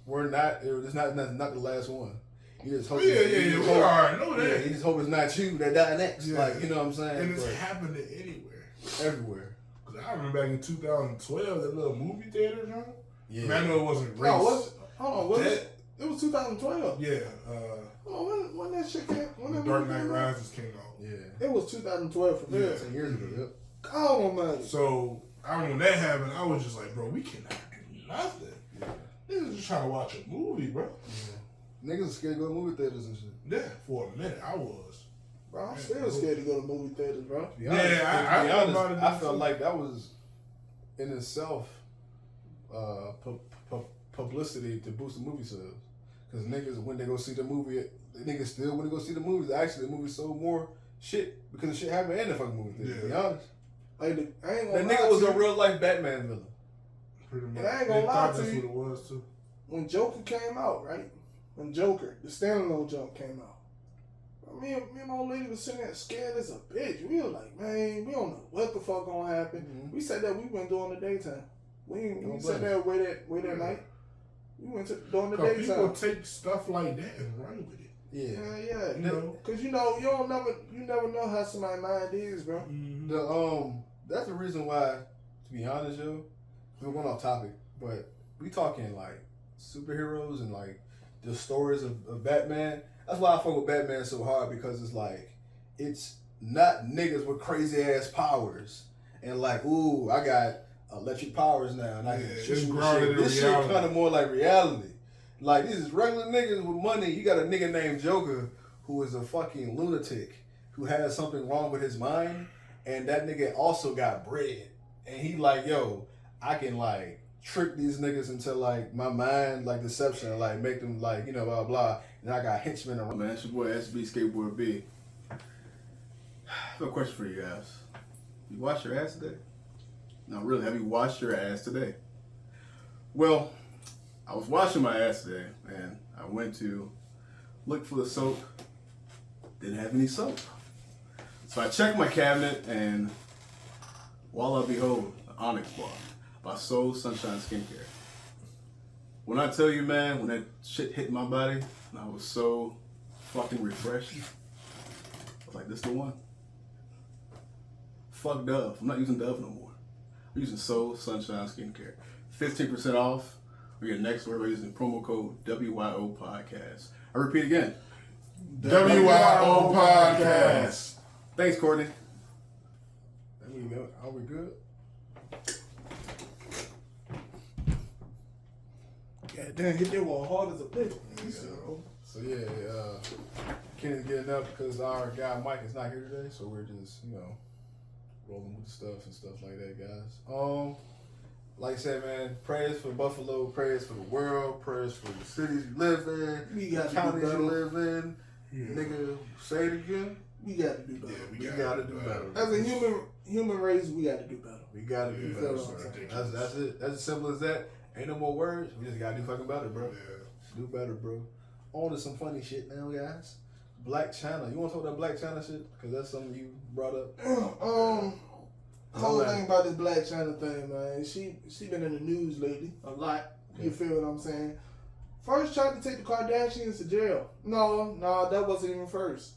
not the last one. You just hope. We already know that. Yeah, you just hope it's not you that die next. Yeah. Like you know what I'm saying. And it's happening anywhere. Everywhere. Cause I remember back in 2012, that little movie theater, you know? Yeah. I mean, I know it wasn't race. Hold on, it was 2012. Yeah. When that shit came, when Dark Knight Rises came out. Yeah. It was 2012 for real. 10 years ago. Yep. Call on money. So I remember when that happened, I was just like, bro, we cannot do nothing. Yeah. Niggas just trying to watch a movie, bro. Yeah. Niggas are scared to go to movie theaters and shit. Yeah, for a minute I was. Bro, I'm still scared to go to movie theaters, bro. To be honest, yeah, I felt like that was in itself publicity to boost the movie sales. Because niggas, when they go see the movie, niggas still when they go see the movies, actually the movie sold more shit because the shit happened in the fucking movie theater. To be honest, Like I ain't that gonna nigga was a real life Batman villain. Pretty much. And I ain't gonna lie to that's you. what it was too. When Joker came out, right? When Joker, the standalone jump came out, me and my old lady was sitting there scared as a bitch. We were like, man, we don't know what the fuck gonna happen. Mm-hmm. We said that we went during the daytime. We sat there wait that night. We went during the daytime. People take stuff like that and run with it. Yeah. You know? Cause you never know how somebody's mind is, bro. Mm-hmm. That's the reason why, to be honest, yo, we're going off topic, but we talking like superheroes and like the stories of Batman. That's why I fuck with Batman so hard, because it's like, it's not niggas with crazy ass powers and like, ooh, I got electric powers now and I can shoot some shit. This shit kind of more like reality. Like, these is regular niggas with money. You got a nigga named Joker who is a fucking lunatic who has something wrong with his mind, and that nigga also got bread. And he like, yo, I can like trick these niggas into like my mind, like deception, and like make them like, you know, blah blah. And I got henchmen around. Man, it's your boy SB Skateboard B. I have a question for you guys. You washed your ass today? No, really, have you washed your ass today? Well, I was washing my ass today, and I went to look for the soap. Didn't have any soap. So I checked my cabinet, and voila, behold, the Onyx Bar by Soul Sunshine Skincare. When I tell you, man, when that shit hit my body, and I was so fucking refreshed, I was like, this the one. Fuck Dove. I'm not using Dove no more. I'm using Soul Sunshine Skincare. 15% off. We get next word by using promo code WYO Podcast. I repeat again. WYO Podcast. Thanks, Courtney. Are we good? Yeah, damn, hit that wall hard as a bitch. So Kenny's getting up because our guy Mike is not here today, so we're just, rolling with the stuff and stuff like that, guys. Like I said, man, prayers for Buffalo, prayers for the world, prayers for the cities you live in, We got the to counties do you better. live in. Nigga, say it again. We got to do better. We gotta do better. As a human race, we got to do better. We gotta do better. That's it. That's as simple as that. Ain't no more words. We just gotta do fucking better, bro. Yeah. Do better, bro. On to some funny shit now, guys. Blac Chyna. You want to talk about Blac Chyna shit? Because that's something you brought up. Whole thing about this Blac Chyna thing, man. She been in the news lately a lot. You feel what I'm saying? First tried to take the Kardashians to jail. No, that wasn't even first.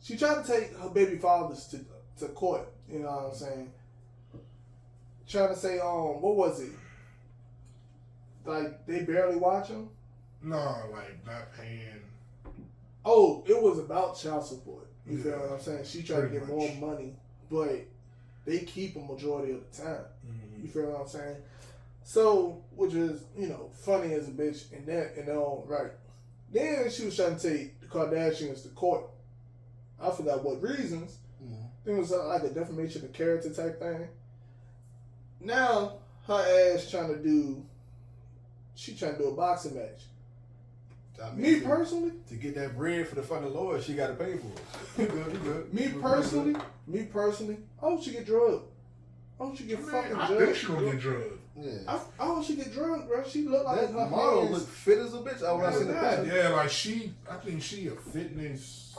She tried to take her baby fathers to court. You know what I'm saying? Trying to say, what was it? Like, they barely watch them? No, like, not paying. Oh, it was about child support. You feel Yeah. what I'm saying? She tried to get more Pretty money, but they keep a majority of the time. Mm-hmm. You feel what I'm saying? So, which is, funny as a bitch in their own right. Then she was trying to take the Kardashians to court. I forgot what reasons. I think it was like a defamation of character type thing. Now, her ass trying to do a boxing match. I mean, Me personally, to get that bread for the fucking lawyer, she got to pay for it. You good? You good? me personally, I hope she get drugged. I hope she get fucking I drugged. think she gonna get drugged. Yeah. I hope she get drugged, bro. She look like That her model hands. look fit as a bitch. I was in the Yeah. picture. Yeah, like I think she a fitness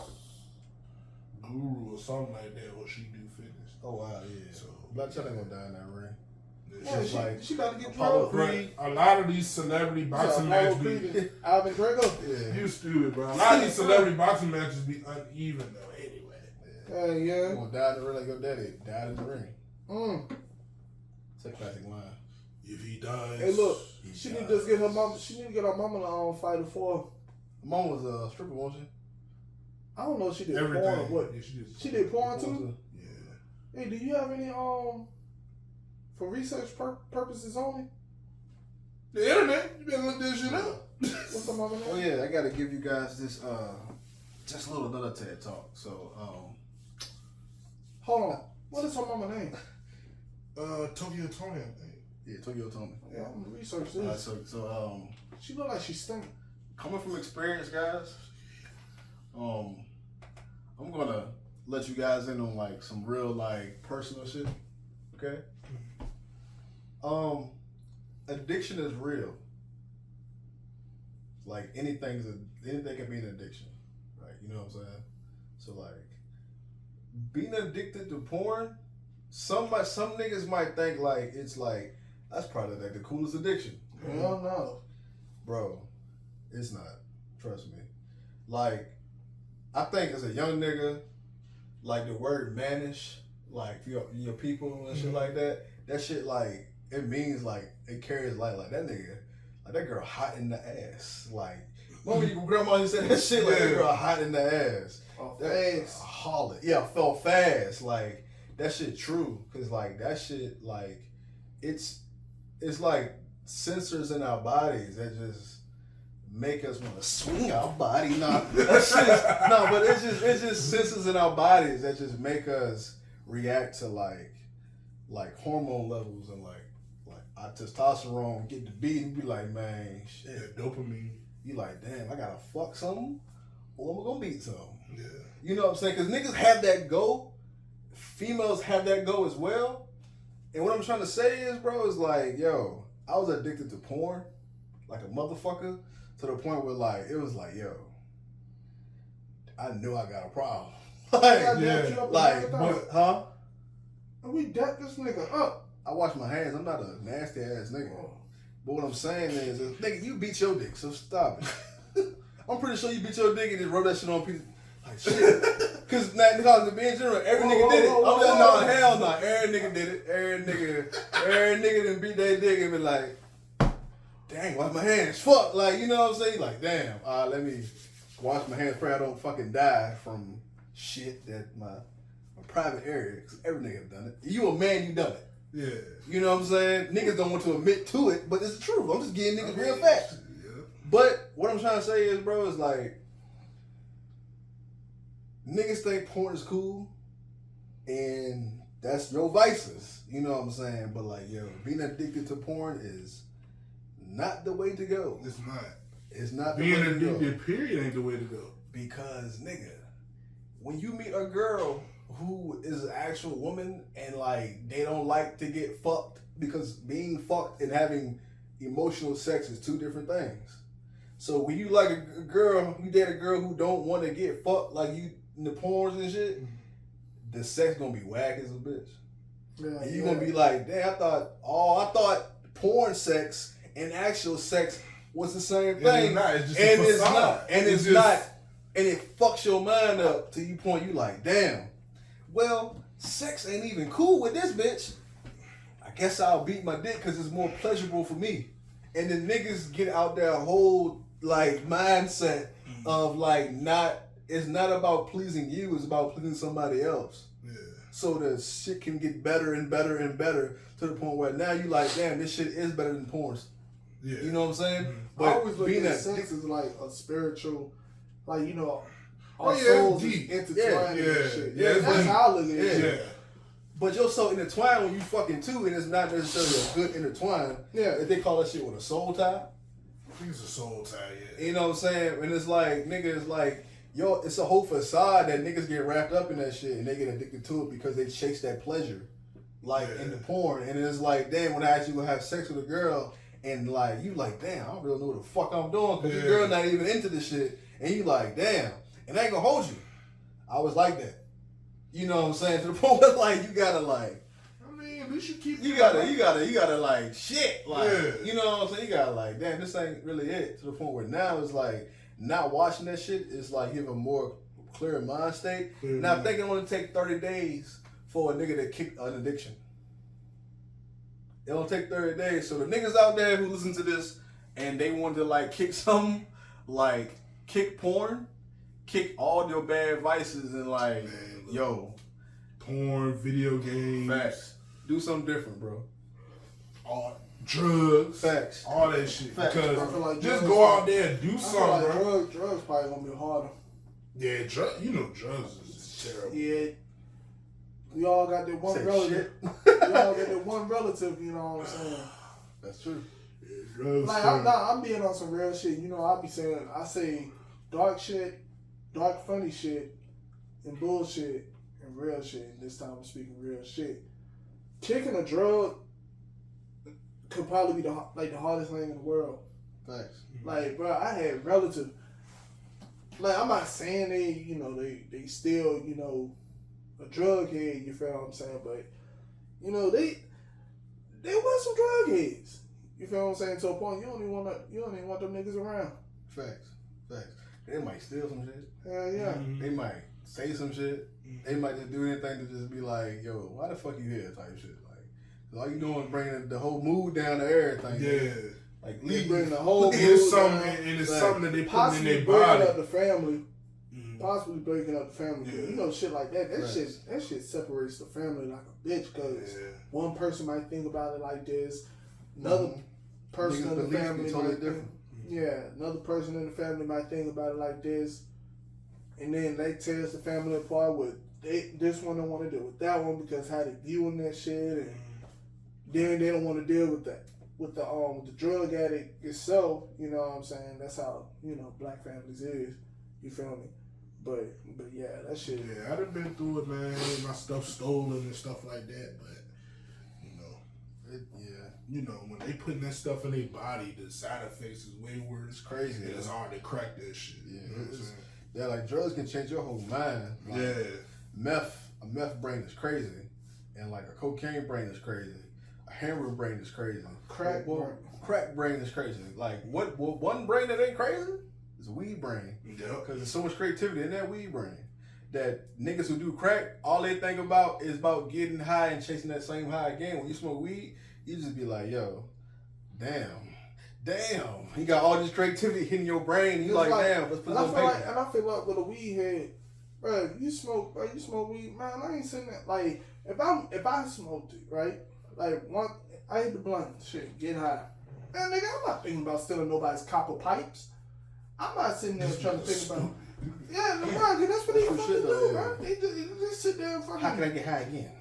guru or something like that, or she do fitness. Oh wow, yeah. So Blac Chyna gonna die in that ring. Yeah, Just like she about to get Apollo drugged. Creed. a lot of these celebrity boxing Apollo matches Creed be and Alvin Drago. Yeah. you stupid, bro. A lot of these celebrity boxing matches be uneven though. Anyway, Yeah. You gonna die in the ring like your daddy died in the ring. It's a classic line. if he does, Hey, look, He she died. need to just get her mom. She need to get her mama on Fighter 4. Mom was a stripper, wasn't I don't know if she did everything. porn or what. Yeah, she She did porn she? too. Yeah. Hey, do you have any for research purposes only? The internet, you better look this shit up. What's the mama name? Oh yeah, I gotta give you guys this just a little another TED talk. So Hold on. What is her mama name? Tokyo Tony, I think. yeah, Tokyo Tony. Yeah, I'm gonna research this. So She look like she stink. coming from experience, guys, I'm gonna let you guys in on like some real like personal shit. Okay. Addiction is real. Like anything can be an addiction, right? You know what I'm saying? So like being addicted to porn, some niggas might think like it's like that's probably like the coolest addiction. Hell no. Bro, it's not. Trust me. Like, I think as a young nigga, like the word mannish, like for your people and shit like that shit like it means like it carries like that nigga, like that girl hot in the ass. Like when your grandma used to say that shit, like that girl hot in the ass. Oh, That fast. holler. Yeah, fell fast. Like that shit true. Cause like that shit like it's like sensors in our bodies that just make us want to swing our body. But it's just sensors in our bodies that just make us react to like hormone levels and like our testosterone get the beat and be like, man, shit. Yeah, dopamine. You like, damn, I gotta fuck something or I'm gonna beat something. Yeah. You know what I'm saying? Because niggas have that go. Females have that go as well. And what I'm trying to say is, bro, is like, yo, I was addicted to porn like a motherfucker to the point where, like, it was like, yo, I knew I got a problem. Huh? And we decked this nigga up. I wash my hands. I'm not a nasty ass nigga. But what I'm saying is, nigga, you beat your dick, so stop it. I'm pretty sure you beat your dick and just rub that shit on people. Like, shit. Because to be in general, every nigga did it. I'm like, no, hell no. Every nigga did it. Every nigga done beat that dick and be like, dang, wash my hands. Fuck. Like, you know what I'm saying? Like, damn, let me wash my hands. Pray I don't fucking die from shit that my private area. Because every nigga have done it. You a man, you done it. Yeah. You know what I'm saying? Niggas don't want to admit to it, but it's the truth. I'm just getting niggas real facts. Yeah. But what I'm trying to say is, bro, is like, niggas think porn is cool, and that's your vices. You know what I'm saying? But like, yo, being addicted to porn is not the way to go. It's not. It's not the Being way to go. addicted, period, ain't the way to go. Because, nigga, when you meet a girl who is an actual woman and like they don't like to get fucked, because being fucked and having emotional sex is two different things. So when you like a girl, you date a girl who don't want to get fucked like you in the porns and shit, the sex gonna be whack as a bitch. Yeah, And you gonna be like, damn, I thought porn sex and actual sex was the same thing. It's not. It's just And a it's facade. not. And it's not. and it fucks your mind up to you point you like, damn. Well, sex ain't even cool with this bitch. I guess I'll beat my dick because it's more pleasurable for me. And then niggas get out their whole like mindset of like it's not about pleasing you, it's about pleasing somebody else. Yeah. So the shit can get better and better and better to the point where now you like, damn, this shit is better than porn. Yeah. You know what I'm saying? I always look at sex as like a spiritual, like, you know, our souls is intertwined and shit. Yeah, that's how I look at it. Yeah. But you're so intertwined when you fucking two, and it's not necessarily a good intertwine. Yeah. If they call that shit with a soul tie. I think it's a soul tie, yeah. You know what I'm saying? And it's like, niggas like, yo, it's a whole facade that niggas get wrapped up in that shit and they get addicted to it because they chase that pleasure. Like in the porn. And it's like, damn, when I actually go have sex with a girl and like, you like, damn, I don't really know what the fuck I'm doing because the girl not even into the shit. And you like, damn. And I ain't gonna hold you. I was like that. You know what I'm saying? To the point where like, you gotta like, I mean, we should keep. You gotta like shit. Like, you know what I'm saying? You gotta like, damn, this ain't really it. To the point where now it's like, not watching that shit is like give a more clear mind state. Now I think it only take 30 days for a nigga to kick an addiction. It don't take 30 days. So the niggas out there who listen to this and they want to like kick something, like kick porn, kick all your bad vices and like, yo. Porn, video games. Facts. Do something different, bro. All drugs. Facts. All that shit. Facts. Because I feel like just drugs go out there and do something, like bro. Drugs probably gonna be harder. Yeah, drugs is terrible. Yeah. We all got that one Say relative. We all got that one relative, you know what I'm saying? That's true. Yeah, drugs. Like I'm being on some real shit. You know, I say dark shit, dark funny shit, and bullshit and real shit. And this time I'm speaking real shit. Kicking a drug could probably be the hardest thing in the world. Facts. Like, bro, I had relatives. Like, I'm not saying they still, a drug head, you feel what I'm saying? But, they were some drug heads. You feel what I'm saying? To a point, you don't even want them niggas around. Facts. They might steal some shit. Hell yeah. They might say some shit. They might just do anything to just be like, yo, why the fuck you here type shit. Like, all you doing is bringing the whole mood down to everything. Yeah. Like, You bring the whole mood It's down. something that they put in their Possibly body. breaking up the family. Possibly breaking up the family. Yeah. You know, shit like that. That shit separates the family like a bitch. Because one person might think about it like this. Another person in the family totally might different. another person in the family might think about it like this. And then they tears the family apart with this one don't want to deal with that one because how they viewing that shit, and then they don't want to deal with that with the drug addict itself. You know what I'm saying? That's how black families is. You feel me? But yeah, that shit. Yeah, I done been through it, man. My stuff stolen and stuff like that. But when they putting that stuff in their body, the side effects is way worse. It's crazy. It's hard to crack that shit. Yeah, you know what I'm saying? Yeah, like drugs can change your whole mind. Like, a meth brain is crazy, and like a cocaine brain is crazy. A heroin brain is crazy. Crack brain is crazy. Like what one brain that ain't crazy is a weed brain. Yeah. Because there's so much creativity in that weed brain that niggas who do crack, all they think about is about getting high and chasing that same high again. When you smoke weed, you just be like, yo, damn, he got all this creativity hitting your brain. And you like, damn, let's put some paper. And I feel like with a weed head, bro, you smoke weed, man. I ain't sitting there like if I smoked it, right? Like I hit the blunt, shit, get high. Man, nigga, I'm not thinking about stealing nobody's copper pipes. I'm not sitting there trying to think about. Yeah, bro, that's what they fucking do, bro. They just sit there and fucking. How can I get high again?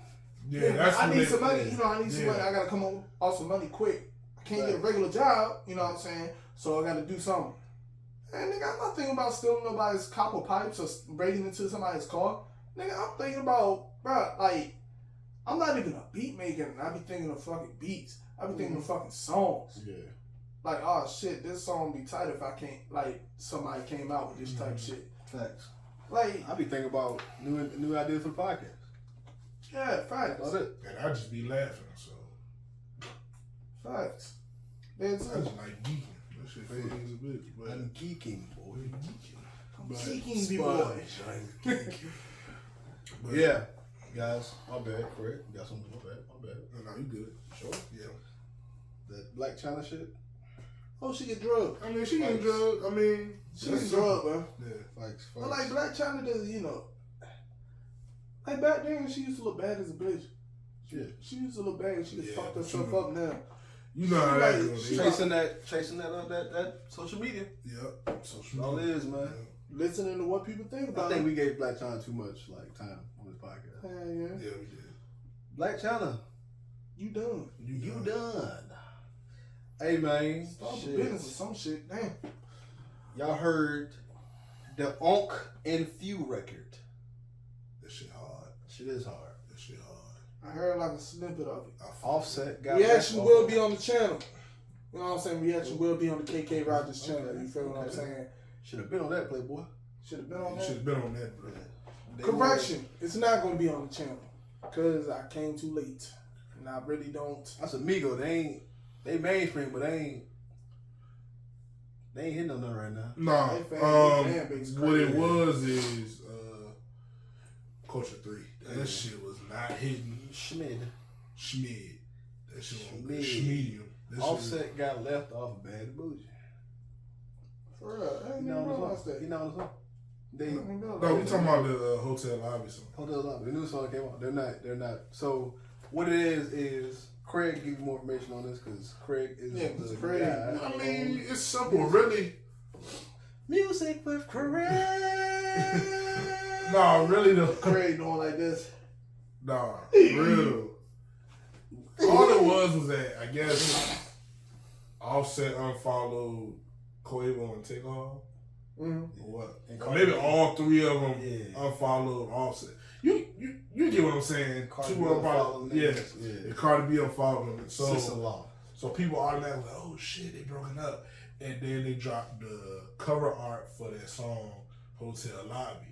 Yeah, that's I what need they- some money. I need some money. I gotta come off some money quick. I can't get a regular job. You know what I'm saying? So I gotta do something. And nigga, I'm not thinking about stealing nobody's copper pipes or breaking into somebody's car. Nigga, I'm thinking about, bro, like, I'm not even a beat maker, and I be thinking of fucking beats. I be thinking of fucking songs. Yeah. Like, oh shit, this song be tight if I can't, like, somebody came out with this type shit. Facts. Like, I be thinking about new ideas for the podcast. yeah, facts. That's it. And I just be laughing, so Facts. That's I it. just like geeking. That shit funny as a bitch, but I'm geeking, boy. I'm Kicking the boy. Yeah, guys, my bad, Fred. Got something, my bad. No, you good. Sure. Yeah. That Blac Chyna shit. Oh, she get drugged. I mean, she getting drugged. I mean, She get drugged, bro. Yeah. But like Blac Chyna does, you know, like back then she used to look bad as a bitch. Yeah. She used to look bad. She just Yeah, fucked but herself you know. up now. You know how that like- goes. she Chasing that social media. Yep. Social That's all it media. is, man. Listening to what people think I about think her. we gave Blac Chyna too much like time on this podcast. Yeah, Yeah, we did. Blac Chyna, you done. you done. Hey man, Start the shit. business or some shit. Damn. Y'all heard the Onk and Few record. That shit hard. Shit is hard. That shit hard. I heard like a snippet of it. Offset got We left actually off will of- be on the channel. You know what I'm saying? We actually will be on the KK Rogers channel. You feel what I'm Okay. saying? Should have been on that Playboy. Should have been on You that. should have been on that, bro. They Correction. It's not going to be on the channel. Because I came too late. And I really don't. were- That's Migos. They mainstream, but they ain't hitting on nothing right now. Nah, They fan base what it crazy. was is Culture 3. That shit was not hitting Schmid. Schmid. That shit was Schmid. Schmedium. That shit Offset got left off of Bad and Bougie. For real. I You didn't know even what realize I'm that. saying? You know what I'm saying? They I didn't know was, that. no, we talking about the Hotel Lobby song. Hold on, the new song came out. They're not. So what it is Craig give you more information on this because Craig is Yeah, the Craig. guy. I mean, it's simple, really. Music with Craig. Nah, really though. Craig doing like this. Nah, real. All it was that I guess Offset unfollowed Quavo and Takeoff. Mm-hmm. Or what? And Or Cardi maybe B. all three of them Yeah. unfollowed Offset. You get what I'm saying? Cardi Two B of them unfollowed yeah. niggas. Yeah. And Cardi B unfollowed them. Sister Law. So people automatically like, oh shit, they broken up. And then they dropped the cover art for that song Hotel Lobby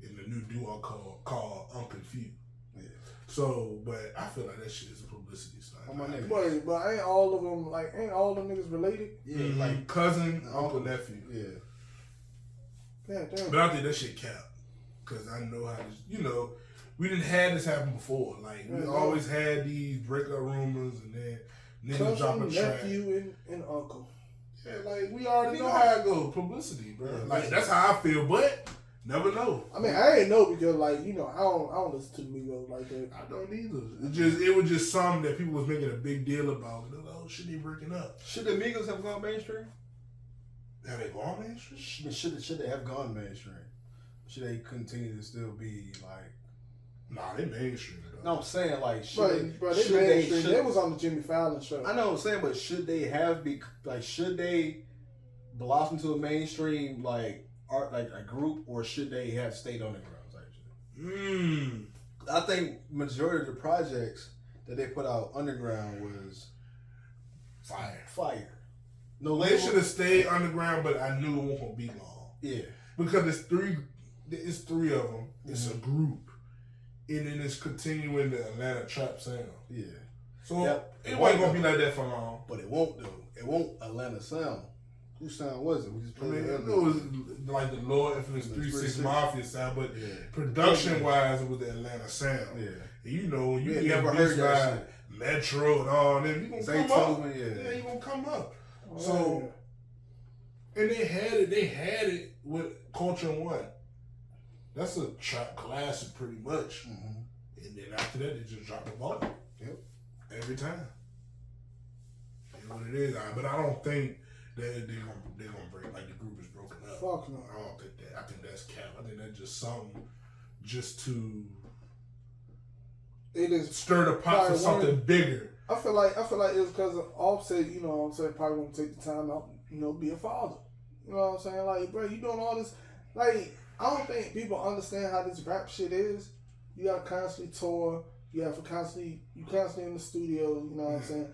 in the new duo called Uncle Few. Yeah. So, but I feel like that shit is a publicity stunt. Oh, my nigga. But ain't all of them, like, ain't all them niggas related? Yeah, Like like cousin, uncle, nephew. yeah. Yeah, damn. But I think that shit count. Cause I know how this, we didn't have this happen before. Like we Yeah, always had these breakup rumors and then niggas drop a Cousin, track. nephew, and uncle. Yeah, like we already know how it goes. Publicity, bro. Yeah, Like that's how I feel, but never know. I mean, I ain't know because, like, you know, I don't listen to the Migos like that. I don't either. It was just something that people was making a big deal about. They're like, oh shit, they breaking up. Should the Migos have gone mainstream? Have they gone mainstream? Should they have gone mainstream? Should they continue to still be like? Nah, they mainstream though. No, I'm saying like, Bro, they should mainstream. should- They was on the Jimmy Fallon show. I know what I'm saying, but should they have should they blossom to a mainstream like art like a group, or should they have stayed underground type shit? I think majority of the projects that they put out underground was fire. No They label. should have stayed underground, but I knew it wasn't gonna be long. Yeah. Because it's three of them. It's a group, and then it's continuing the Atlanta trap sound. Yeah. So Yep. it wasn't gonna be like that for long. But it won't though. It won't Atlanta sound. Whose sound was it? We just I played mean, it it earlier. was like the Lord Infamous 3-6 Mafia sound, but Yeah. production wise, it was the Atlanta sound. Yeah. And you know, when you We get had never beats heard that by Metro and all them, you gonna Zay come up. Tobin, yeah. You gonna come up. Oh, So, and they had it with Culture One. That's a trap classic, pretty much. Mm-hmm. And then after that, they just drop the ball. Yep. Every time. You know what it is. But I don't think that they're gonna break, like the group is broken up. Fuck no. I don't think that. I think that's cap. I think that's just something just to it is. stir the pot for Probably something one- bigger. I feel like it's because Offset, you know what I'm saying, probably won't take the time out, be a father. You know what I'm saying? Like, bro, you doing all this. Like, I don't think people understand how this rap shit is. You gotta constantly tour. You constantly in the studio. You know what I'm saying?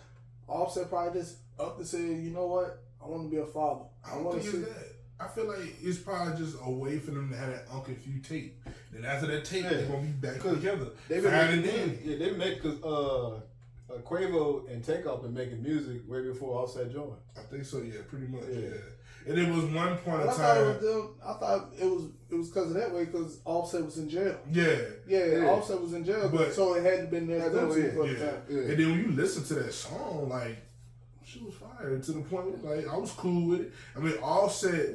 Offset probably just up and said, you know what? I want to be a father. I don't want think to it's see. that. I feel like it's probably just a way for them to have that Uncle Few tape. Then after that tape, they're gonna be back together. They've been Fine making and dandy. they make because Quavo and Takeoff been making music way before Offset joined. I think so. Yeah, pretty much. Yeah. Yeah. And it was one point in I time. thought it was because of that way because Offset was in jail. Yeah. Offset was in jail, But- so it had to been there for the time. Yeah. And then when you listen to that song, like, she was fired to the point where, like, I was cool with it. I mean, Offset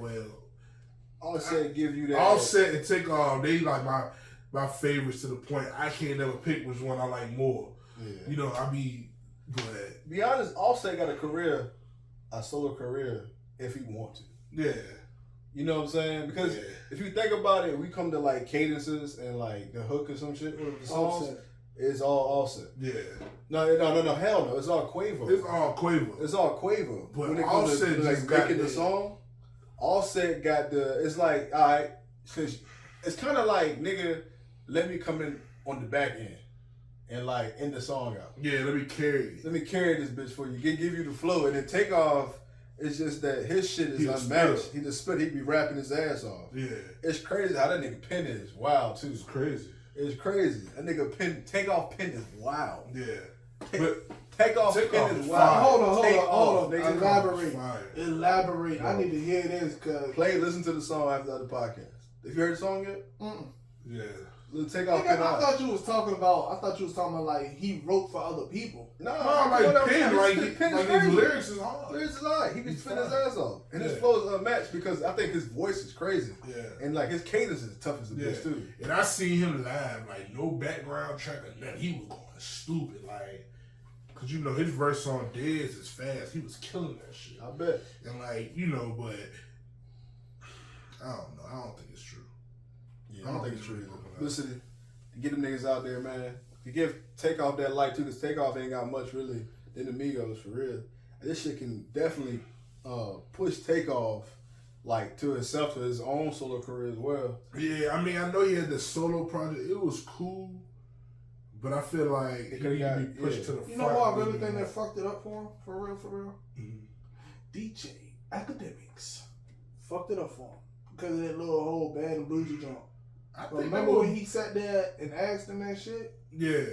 give you that. Offset and Takeoff, they like my favorites to the point I can't never pick which one I like more. Yeah. You know, I be glad. Be honest, Offset got a solo career if he wanted. Yeah. You know what I'm saying? Because if you think about it, we come to like cadences and like the hook or some shit with the songs. Offset. It's all Offset. Yeah. No, hell no. It's all Quavo. It's all Quavo. It's all Quavo. But when it comes Offset to like just got making the song, Offset got it's like, all right, it's kind of like, nigga, let me come in on the back end and like end the song out. Yeah, let me carry this bitch for you. Give you the flow. And then Takeoff, it's just that his shit is unmatched. He just spit. He be rapping his ass off. Yeah. It's crazy how that nigga pen is wild too. It's crazy. It's crazy. That nigga Takeoff pen is wild. Yeah. Takeoff pen is wild. Hold on. Fire. Elaborate. I need to hear this because Listen to the song after the other podcast. If you heard the song yet? Yeah. Takeoff I pen out. thought you was talking about like he wrote for other people. No, like pen, like his lyrics is hard. Lyrics is hard. He be spitting his ass off. And his flow is unmatched because I think his voice is crazy. Yeah. And like his cadence is tough as a bitch too. And I seen him live, like no background track or nothing. He was going stupid, like, cause you know his verse on Dez is fast. He was killing that shit. I bet. And like, you know, but I don't know. I don't think it's true. Yeah, I don't think it's true either. Listen, to get them niggas out there, man. To give Takeoff that light too, because Takeoff ain't got much really than the Migos for real. This shit can definitely push Takeoff like to himself, to his own solo career as well. Yeah, I mean, I know he had the solo project. It was cool, but I feel like he could be pushed to the front. You know what I really think that fucked it up for him? For real? Mm-hmm. DJ Academics fucked it up for him because of that little whole Bad and Bougie jump. Remember when he sat there and asked him that shit? Yeah.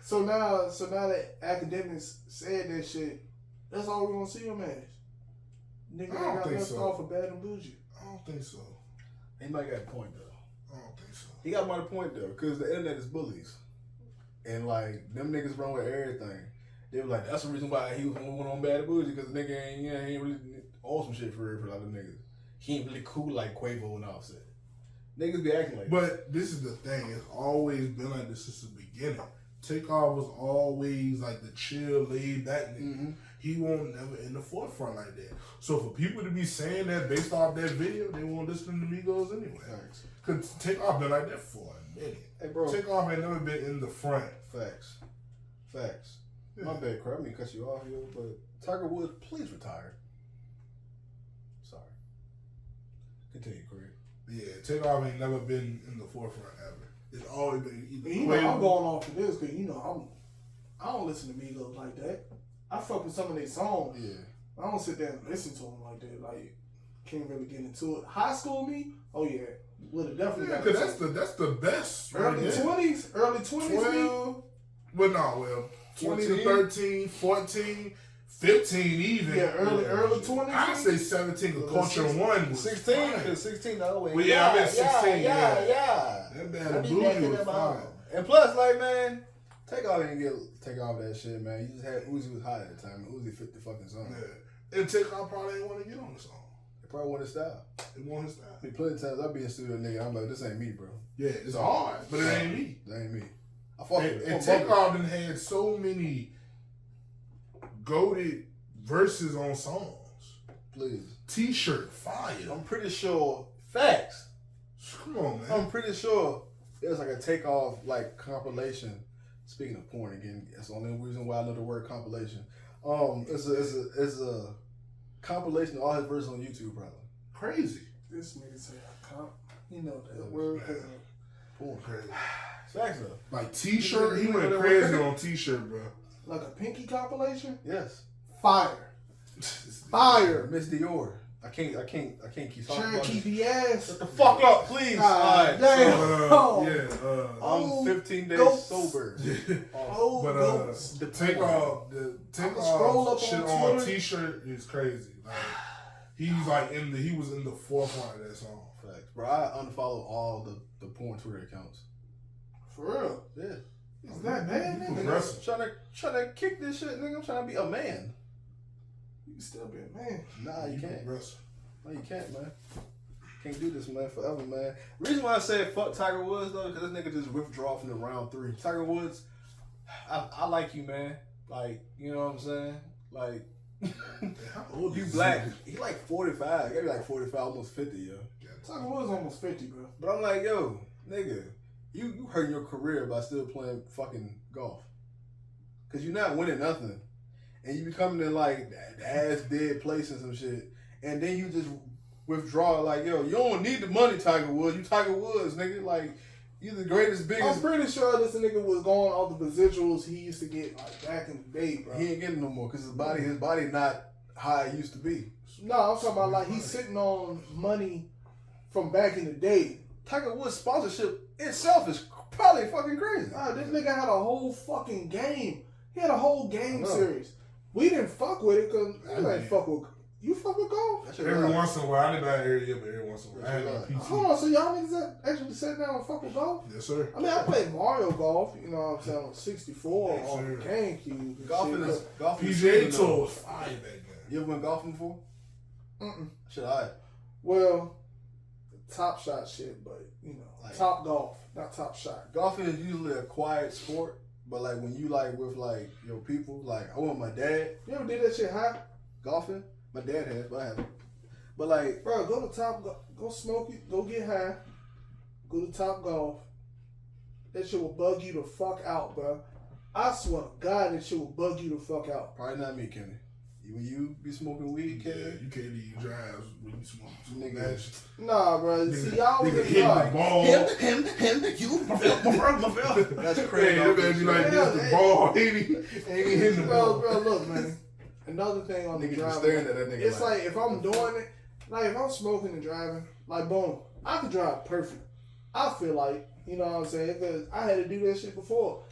So now that Academics said that shit, that's all we're gonna see him as. Nigga got left off of Bad and Bougie. I don't think so. He might got a point though. I don't think so. He got my point though, because the internet is bullies. And like, them niggas run with everything. They were like, that's the reason why he went on Bad and Bougie, because the nigga ain't really on some shit for a lot of niggas. He ain't really cool like Quavo and Offset. Niggas be acting like that. But this is the thing. It's always been like this since the beginning. Takeoff was always like the chill, laid back nigga. Mm-hmm. He won't never in the forefront like that. So for people to be saying that based off that video, they won't listen to Migos anyway. Facts. Cause Takeoff been like that for a minute. Hey bro, Takeoff ain't never been in the front. Facts. Yeah. My bad, crap. I mean, cut you off, yo. But Tiger Woods, please retire. Sorry. Continue, Craig. Yeah, Takeoff ain't never been in the forefront ever. It's always been either. You know, I'm going off of this because I don't listen to Migos like that. I fuck with some of their songs. Yeah. I don't sit there and listen to them like that. Like, can't really get into it. High school me? Oh yeah, would have definitely. Yeah, because that's the best. Early 20s, 12. Well, no, 20 to 13, 14. 15 even. Yeah, early 20s. I'd say 17 because Culture 1 was 16, because 16 always. Well, yeah, I meant 16. Yeah. That Bad and Bougie was fine. And plus, like, man, Takeoff that shit, man. You just had Uzi was hot at the time. Uzi fit the fucking song. Yeah. And Takeoff probably didn't want to get on the song. It probably wanted style. It wanted style. I mean, plenty of times I be in studio, nigga, I'm like, this ain't me, bro. Yeah, it's hard, but it ain't me. That ain't me. I fuck with it. And Takeoff done had so many goated verses on songs. Please. T-shirt, fire. I'm pretty sure. Facts. Come on, man. I'm pretty sure there's like a Takeoff like compilation. Speaking of porn again, that's the only reason why I know the word compilation. It's a compilation of all his verses on YouTube, probably. Crazy. This nigga say I comp. You know that word. Porn. Crazy. Facts though. Like T-shirt, he went crazy on T-shirt, bro. Like a Pinky compilation? Yes. Fire. Fire. Miss Dior. I can't keep talking about Cherokee it. BS. Shut the fuck up, please. Alright. Damn. I'm 15 days sober. The Takeoff scroll up shit on on Twitter. T-shirt is crazy. Like, He's like he was in the forefront of that song. Facts. Bro, I unfollow all the porn Twitter accounts. For real. Yeah. Is that bad, nigga? Progressive. Trying to kick this shit, nigga. I'm trying to be a man. You can still be a man. Nah, you can't. Progressive. No, you can't, man. Can't do this, man, forever, man. Reason why I said fuck Tiger Woods, though, because this nigga just withdraw from the round 3. Tiger Woods, I like you, man. Like, you know what I'm saying? Like, How old you is black. he? He like 45. Maybe like 45, almost 50, yo. Tiger Woods almost 50, bro. But I'm like, yo, nigga, you hurting your career by still playing fucking golf. Because you're not winning nothing. And you be coming in like ass dead place and some shit. And then you just withdraw like, yo, you don't need the money, Tiger Woods. You Tiger Woods, nigga. Like, you the greatest, I'm biggest. pretty sure this nigga was going off the residuals he used to get like back in the day, bro. He ain't getting no more because his body not how it used to be. No, I'm talking about like he's sitting on money from back in the day. Tiger Woods sponsorship itself is probably fucking crazy. Nah, this nigga had a whole fucking game. He had a whole game I know. series. We didn't fuck with it because I we like did. fuck with. You fuck with golf? That shit Every right. once in a while, I didn't buy every year, but every once in a while, I had a PT. Hold on, so y'all niggas actually sat down and fuck with golf? Yes, sir. I mean, I played Mario Golf, you know what I'm saying, on 64 Yes, on sir. GameCube. and Golfing shit, is golfing. PGA Tour was fire back then. You ever went golfing before? but- Mm-mm. Shit, I. Well, Top Shot shit, but, you know, Like- Top Golf, not Top Shot. Golfing is usually a quiet sport, but like when you like with like your people, like I went with my dad You ever did that shit high? golfing. My dad has, but I haven't. But like, Bro, go to Top go smoke it, go get high, go to Top Golf. That shit will bug you the fuck out, bro. I swear to God, that shit will bug you the fuck out. probably not me, Kenny. When you be smoking weed, Yeah, Kenny, you can't even drive when you smoke. Nigga. That shit. Nah, bro. See, y'all was Nigga in hitting the like, ball. you, That's crazy. Yeah, that man be like Yeah, this, the ball, ain't he hitting the bro, ball. look, man. Another thing on the Niggas just driving, staring at that nigga. it's like if I'm doing it, like if I'm smoking and driving, like boom, I could drive perfect. I feel like, you know what I'm saying, because I had to do that shit before.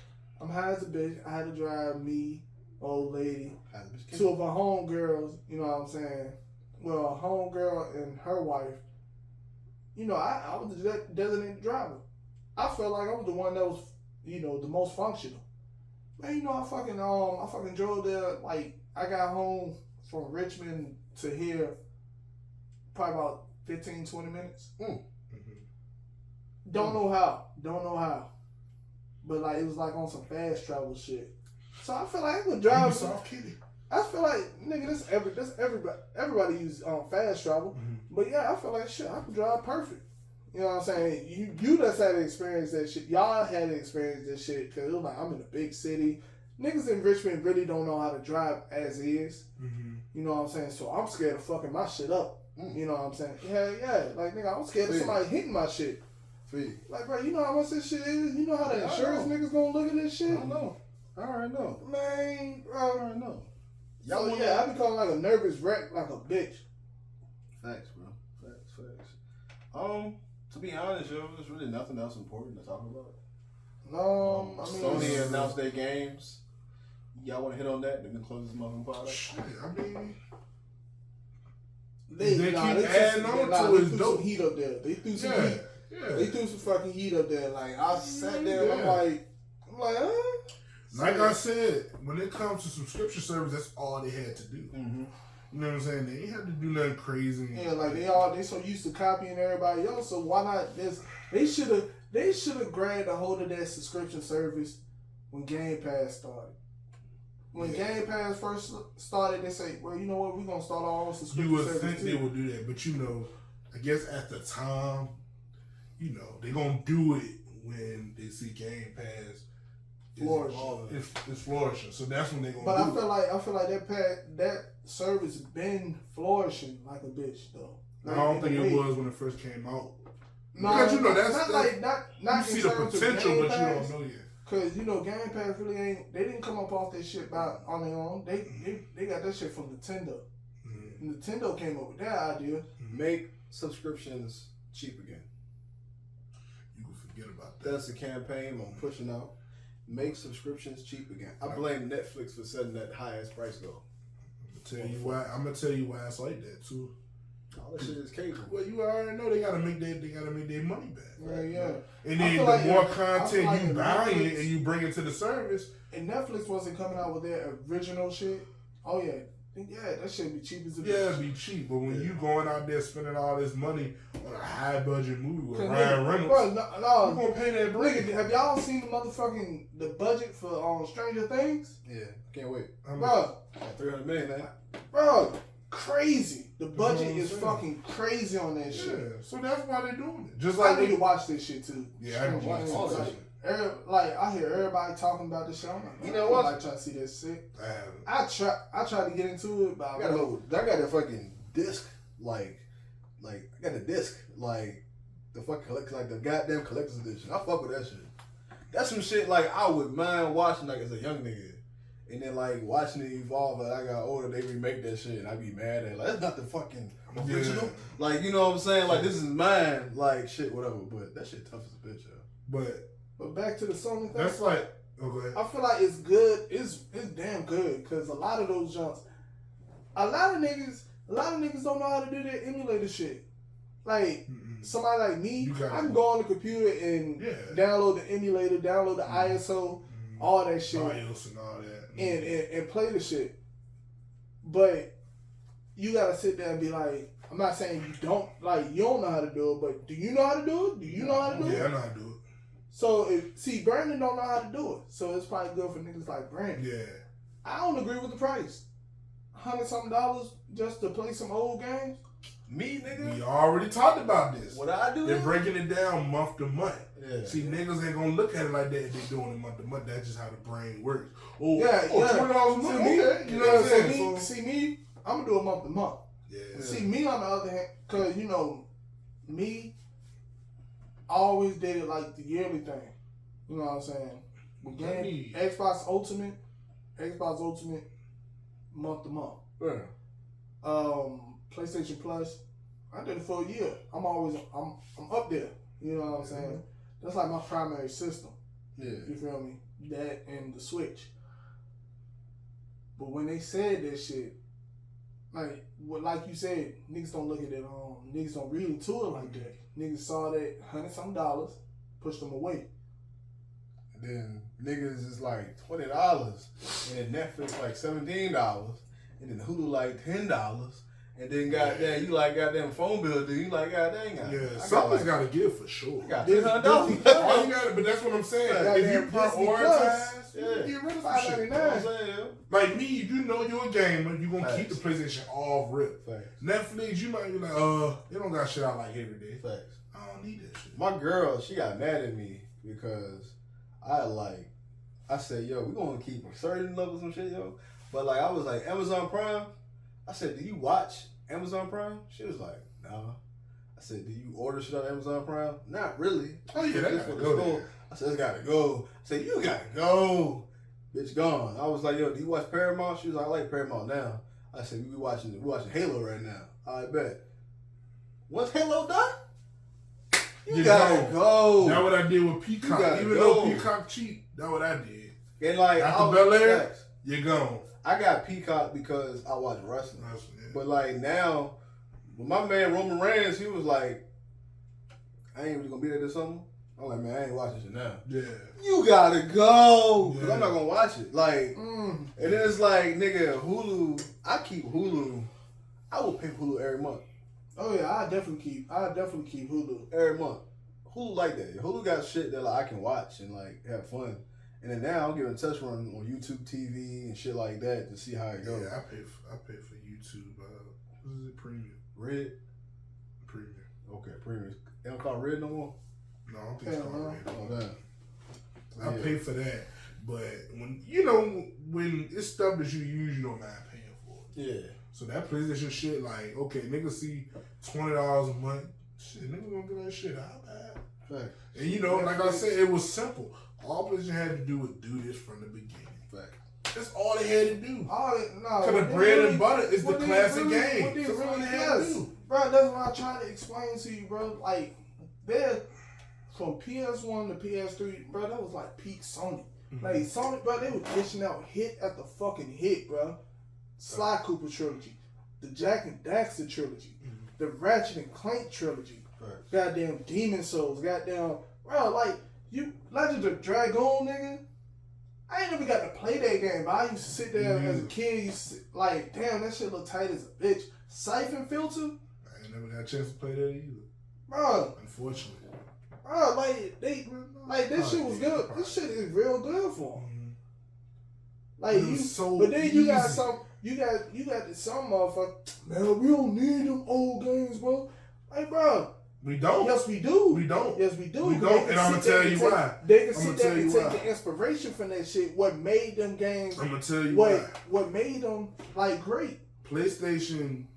I'm high as a bitch. I had to drive me, old lady, two of our homegirls, you know what I'm saying? Well, a homegirl and her wife. You know, I was the designated driver. I felt like I was the one that was, you know, the most functional. Man, you know, I fucking drove there, like, I got home from Richmond to here probably about 15, 20 minutes. Don't know how. But, like, it was, like, on some fast travel shit. So I feel like I could You drive. soft kitty. I feel like, nigga, this everybody use fast travel. But yeah, I feel like shit, I could drive perfect. You know what I'm saying? You just had to experience that shit. Y'all had to experience this shit because it was like I'm in a big city. Niggas in Richmond really don't know how to drive as is. You know what I'm saying? So I'm scared of fucking my shit up. You know what I'm saying? Yeah. Like nigga, I'm scared of somebody hitting my shit. Fee. Like bro, you know how much this shit is? You know how the Yeah, I insurance know. niggas gonna look at this shit? I don't know. I already know. Man, I bro. already know. So yeah, I become like a nervous wreck, like a bitch. Facts, bro. Facts. To be honest, yo, there's really nothing else important to talk about. No, I mean, Sony announced their games. Y'all want to hit on that? Then we close this motherfucking podcast. Shit, I mean, They keep adding on they to it, threw dope. some heat up there. They threw some yeah, heat. yeah. They threw some fucking heat up there. Like I sat there and I'm like, huh? Like I said, when it comes to subscription service, that's all they had to do. Mm-hmm. You know what I'm saying? They ain't had to do nothing crazy. Yeah, like they so used to copying everybody else. So why not this? They should have grabbed a hold of that subscription service when Game Pass started. When Game Pass first started, they say, well, you know what? We're gonna start our own subscription You would service think too. they would do that, but you know, I guess at the time, you know, they're gonna do it when they see Game Pass is flourishing. So that's when they're gonna But do I feel like that service been flourishing like a bitch though. it. I don't think it was when it first came out. No, Because you know not that's like not you in see the terms of potential, Game but you Pass, don't know yet. Cause you know Game Pass really ain't. They didn't come up off that shit on their own. They got that shit from Nintendo. Nintendo came up with that idea. Make subscriptions cheap again. You can forget about that. That's the campaign I'm pushing out. Make subscriptions cheap again. I blame Netflix for setting that highest price goal. I'm gonna tell you why it's like that too. All that shit is cable. Well, you already know they gotta make their money back. Yeah. And I then feel the like more I feel content like you if buy it Netflix- and you bring it to the service, And Netflix wasn't coming out with their original shit. Oh yeah, that shit be cheap as a yeah, bitch. it'd be cheap. But when you going out there spending all this money on a high budget movie with Cause Ryan nigga, Reynolds, bro, you no, gonna pay that break. nigga, have y'all seen the motherfucking the budget for Stranger Things? Yeah, can't wait. Bro, Got 300 million, man. bro, crazy. The budget what is I'm saying. fucking crazy on that shit. Yeah, so that's why they're doing it. Just I like need to watch this shit too. Yeah, I can watch Stranger all Things, that like, shit. Like I hear everybody talking about this shit. I'm like, You know what? I try to see this shit. I I tried to get into it, but I got the fucking disc, like I got the disc, like the fucking like the goddamn collector's edition. I fuck with that shit. That's some shit like I would mind watching like as a young nigga, and then like watching it evolve. Like I got older, they remake that shit, and I be mad at it. Like that's not the fucking original. Yeah. Like you know what I'm saying? Like this is mine. Like shit, whatever. But that shit tough as a bitch, yo. But back to the Sony thing. That's like, okay. I feel like it's good. It's damn good because a lot of those jumps, a lot of niggas don't know how to do that emulator shit. Like somebody like me, I can go on the computer and download the emulator, download the ISO, all that shit, BIOS and all that, and play the shit. But you gotta sit there and be like, I'm not saying you don't know how to do it, but do you know how to do it? Do you know how to do it? Yeah, I know how to do it. So Brandon don't know how to do it. So it's probably good for niggas like Brandon. Yeah. I don't agree with the price. $100-something just to play some old games. Me, nigga. We already talked about this. What I do? They're breaking it down month to month. Yeah. See, niggas ain't gonna look at it like that if they doing it month to month. That's just how the brain works. Oh, Yeah. $20 a month. Okay. You know what I'm saying? See me, I'm gonna do it month to month. Yeah. See me on the other hand, cause you know, me, I always did it like the yearly thing. You know what I'm saying? With game, Xbox Ultimate, month to month. Yeah. PlayStation Plus, I did it for a year. I'm up there. You know what I'm saying? That's like my primary system. Yeah. You feel me? That and the Switch. But when they said that shit, like you said, niggas don't look at it. Niggas don't read into it like that. Niggas saw that $100-something, pushed them away. And then niggas is like $20, and then Netflix like $17, and then Hulu like $10, and then goddamn you like goddamn phone bill, dude. You like goddamn. Something's got to give for sure. I got $300. $300. All you got, but that's what I'm saying. Yeah, If you Disney prioritize, Yeah. you get rid of some shit. $5.99. Like me, you know you're a gamer, you gonna keep the Facts. PlayStation off rip. Facts. Netflix, you might be like, they don't got shit I like every day. Facts. I don't need that shit. My girl, she got mad at me because I said, yo, we gonna keep a certain level of some shit, yo. But like I was like, Amazon Prime. I said, do you watch Amazon Prime? She was like, nah. I said, do you order shit on Amazon Prime? Not really. Oh yeah, that Just gotta for the go store. there. I said, it's gotta go. I said, you gotta go. Bitch gone. I was like, yo, do you watch Paramount? She was like, I like Paramount now. I said, we watching Halo right now. I bet. Once Halo done, you gotta go. That's what I did with Peacock. gotta Even go. though Peacock cheap, that's what I did. And like, After Bel Air, facts. you're gone. I got Peacock because I watch wrestling. But like now, with my man Roman Reigns, he was like, I ain't really gonna be there this summer. I'm like, man, I ain't watching shit now. Yeah. You gotta go. Cause Yeah. I'm not gonna watch it. Like, and then it's like, nigga, Hulu, I keep Hulu. I will pay for Hulu every month. Oh yeah, I definitely keep Hulu. Every month. Hulu like that. Hulu got shit that like I can watch and like have fun. And then now I'm giving a test run on YouTube TV and shit like that to see how it goes. Yeah, I pay for YouTube. What is it? Premium. Red? Premium. Okay, premium. They don't call it Red no more? No, I don't think it's called Red. Oh, damn. I Yeah. pay for that, but when it's stuff that you use, you don't mind paying for. Yeah. So that PlayStation shit, like, okay, niggas see $20 a month. Shit, niggas gonna get that shit out, man. Fact. And you know, like I said, it was simple. All PlayStation had to do was do this from the beginning. Fact. That's all they had to do. No, Cause the bread and butter is the classic game. What they That's all really they had to does, do. bro. That's what I try to explain to you, bro. Like, they're from PS1 to PS3, bro. That was like peak Sony. Like Sony, bro, they were dishing out hit after fucking hit, bro. Sly Cooper trilogy, the Jack and Daxter trilogy, the Ratchet and Clank trilogy. Right. Goddamn Demon Souls. Goddamn, bro, like, you, Legend of Dragon, nigga. I ain't never got to play that game, but I used to sit there as a kid, like, damn, that shit look tight as a bitch. Siphon Filter? I ain't never got a chance to play that either. Bro. Unfortunately. Bro, like, this shit was good. This shit is real good for them. Like, you, so but then you got easy. some, you got some motherfucker, man, we don't need them old games, bro. Like, bro. We don't. Yes, we do. We don't. Yes, we do. We don't, and I'm going to tell you why. They can sit there and take the inspiration from that shit. What made them games? I'm going to tell you why. What made them, like, great? PlayStation,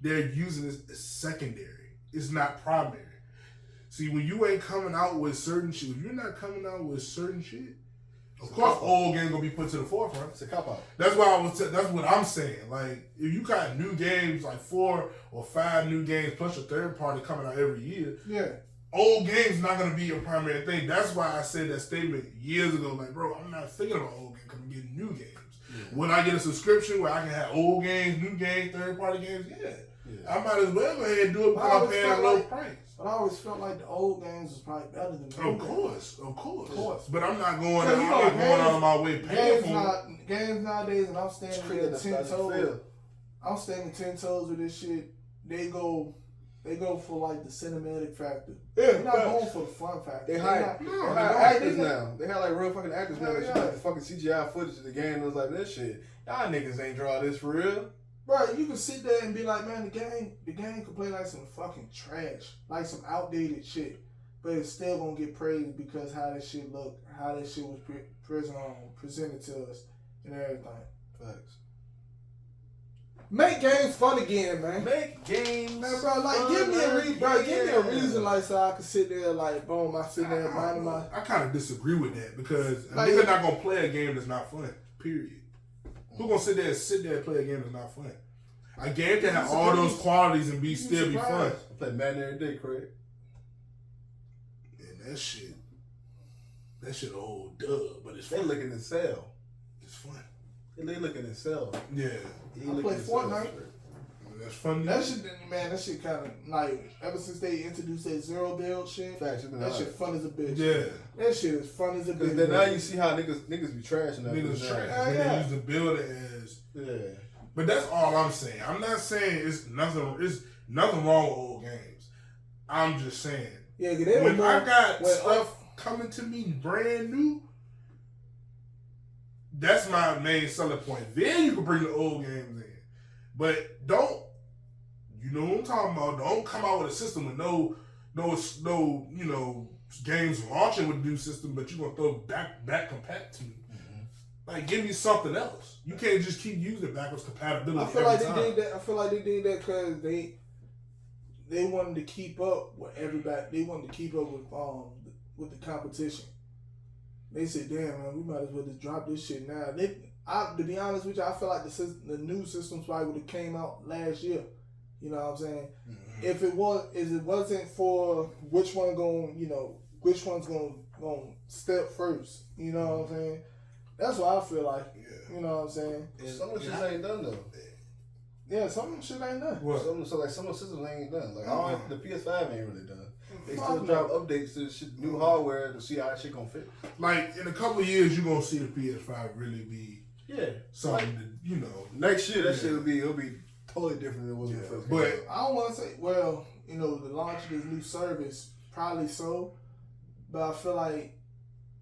they're using this as secondary. It's not primary. See, when you ain't coming out with certain shit, if you're not coming out with certain shit, of course, old games gonna be put to the forefront. It's a cop out. That's why that's what I'm saying. Like, if you got new games, like 4 or 5 new games plus a third party coming out every year, yeah, old games not gonna be your primary thing. That's why I said that statement years ago. Like, bro, I'm not thinking about old games because I'm getting new games. Yeah. When I get a subscription where I can have old games, new games, third party games, I might as well go ahead and do it because I'm paying a low price. But I always felt like the old games was probably better than the new games. Of course. But I'm not going. So, I'm not going out of my way paying for it. Games nowadays, and I'm standing there 10 toes. I'm standing 10 toes with this shit. They go for like the cinematic factor. Yeah, they're not going for the fun factor. They hire actors now. They have like real fucking actors now. They like the fucking CGI footage of the game. And it was like, this shit, y'all niggas ain't draw this for real. Bro, you can sit there and be like, man, the game could play like some fucking trash, like some outdated shit, but it's still gonna get praised because how that shit looked, how that shit was presented to us, and everything. Facts. Make games fun again, man. Make games, man, bro. Like, give me a reason, like, so I can sit there, like, boom, I sit there minding my. I kind of disagree with that because like, nigga not gonna play a game that's not fun. Period. Who gonna sit there and play a game that's not fun? A game can have all those qualities and still be fun. I play Madden every day, Craig. And that shit old dub, but it's fun. They looking to sell. It's fun. They looking to sell. Yeah. I play Fortnite. That's fun. That shit kind of like ever since they introduced that zero build shit. Facts, that shit fun as a bitch. Yeah. That shit is fun as a bitch. Then now you see how niggas be trashing that. Niggas trash. They use the builder as. Yeah. But that's all I'm saying. I'm not saying it's nothing wrong with old games. I'm just saying. Yeah, when I got stuff coming to me brand new, that's my main selling point. Then you can bring the old games in. But don't, you know what I'm talking about, don't come out with a system with no games launching with the new system, but you're going to throw back compact to me. Like, give me something else. You can't just keep using backwards compatibility. I feel like they did that because they wanted to keep up with everybody. They wanted to keep up with the competition. They said, "Damn, man, we might as well just drop this shit now." To be honest with you, I feel like the new systems probably would have came out last year. You know what I'm saying? Mm-hmm. If it wasn't for which one's gonna step first. You know what I'm saying? That's what I feel like. Yeah. You know what I'm saying? Some of the shit ain't done though. Yeah, some of the shit ain't done. What? Some of the systems ain't done. Like the PS5 ain't really done. They still drop updates to the shit, new hardware to see how that shit gonna fit. Like in a couple of years, you're gonna see the PS5 really be something that, next year that shit will be totally different than what it was. But I don't want to say the launch of this new service probably so, but I feel like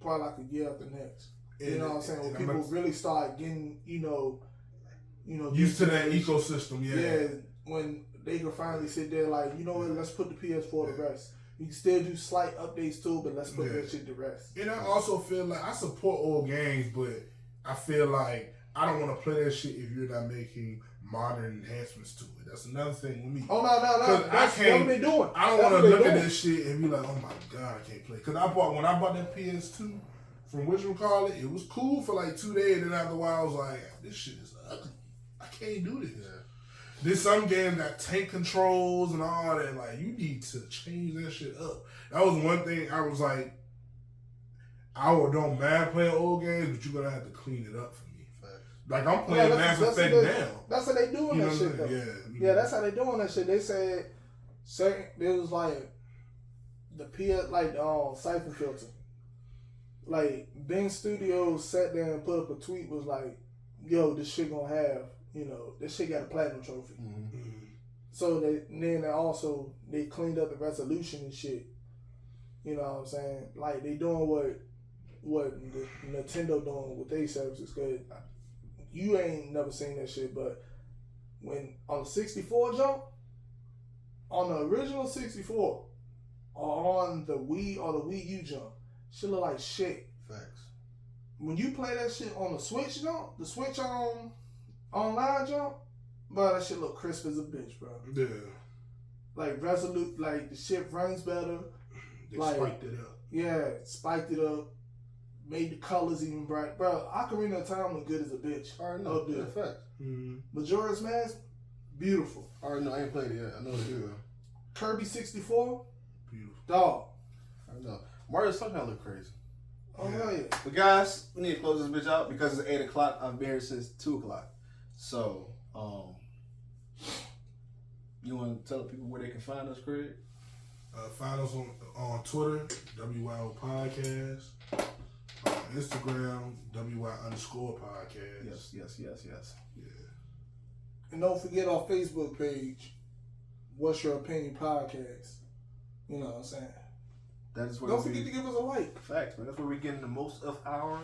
probably like a year after next. You know what I'm saying? When people really start getting, used to that ecosystem, Yeah, when they can finally sit there like, you know what, let's put the PS4 to rest. You can still do slight updates too, but let's put that shit to rest. And I also feel like I support old games, but I feel like I don't want to play that shit if you're not making modern enhancements to it. That's another thing with me. Oh, no. That's what they doing. I don't want to look at this shit and be like, oh my God, I can't play. Because when I bought that PS2, from whatchamacallit, it was cool for like 2 days, and after a while I was like, this shit is ugly. I can't do this. Yeah. There's some games got tank controls and all that. Like, you need to change that shit up. That was one thing I was like, I don't mind playing old games, but you're going to have to clean it up for me. Like I'm playing Mass Effect now. That's how they doing that shit though. Yeah, that's how they doing that shit. They said it was like the siphon filter. Like Bing Studios sat there and put up a tweet was like, "Yo, this shit gonna have, this shit got a platinum trophy." Mm-hmm. So they cleaned up the resolution and shit. You know what I'm saying? Like they doing what Nintendo doing with their services. Cause you ain't never seen that shit, but when on the 64 jump, on the original 64, or on the Wii or the Wii U jump, shit look like shit. Facts. When you play that shit on the Switch jump, the Switch online jump, bro, that shit look crisp as a bitch, bro. Yeah. Like resolute, like the shit runs better. They like, spiked it up. Yeah, spiked it up. Made the colors even bright. Bro, Ocarina of Time look good as a bitch. I already know. Yeah, fact. Majora's Mask, beautiful. I already know. I ain't played it yet. I know it's good. Kirby 64, beautiful. dog. I know. Mario Sunshine look crazy. Oh, hell yeah. But guys, we need to close this bitch out because it's 8 o'clock. I've been here since 2 o'clock. So, you want to tell people where they can find us, Craig? Find us on Twitter, WYO Podcast. Instagram, WY_podcast. Yes. Yeah. And don't forget our Facebook page, What's Your Opinion Podcast. You know what I'm saying? That is where Don't forget to give us a like. Facts, man. That's where we're getting the most of our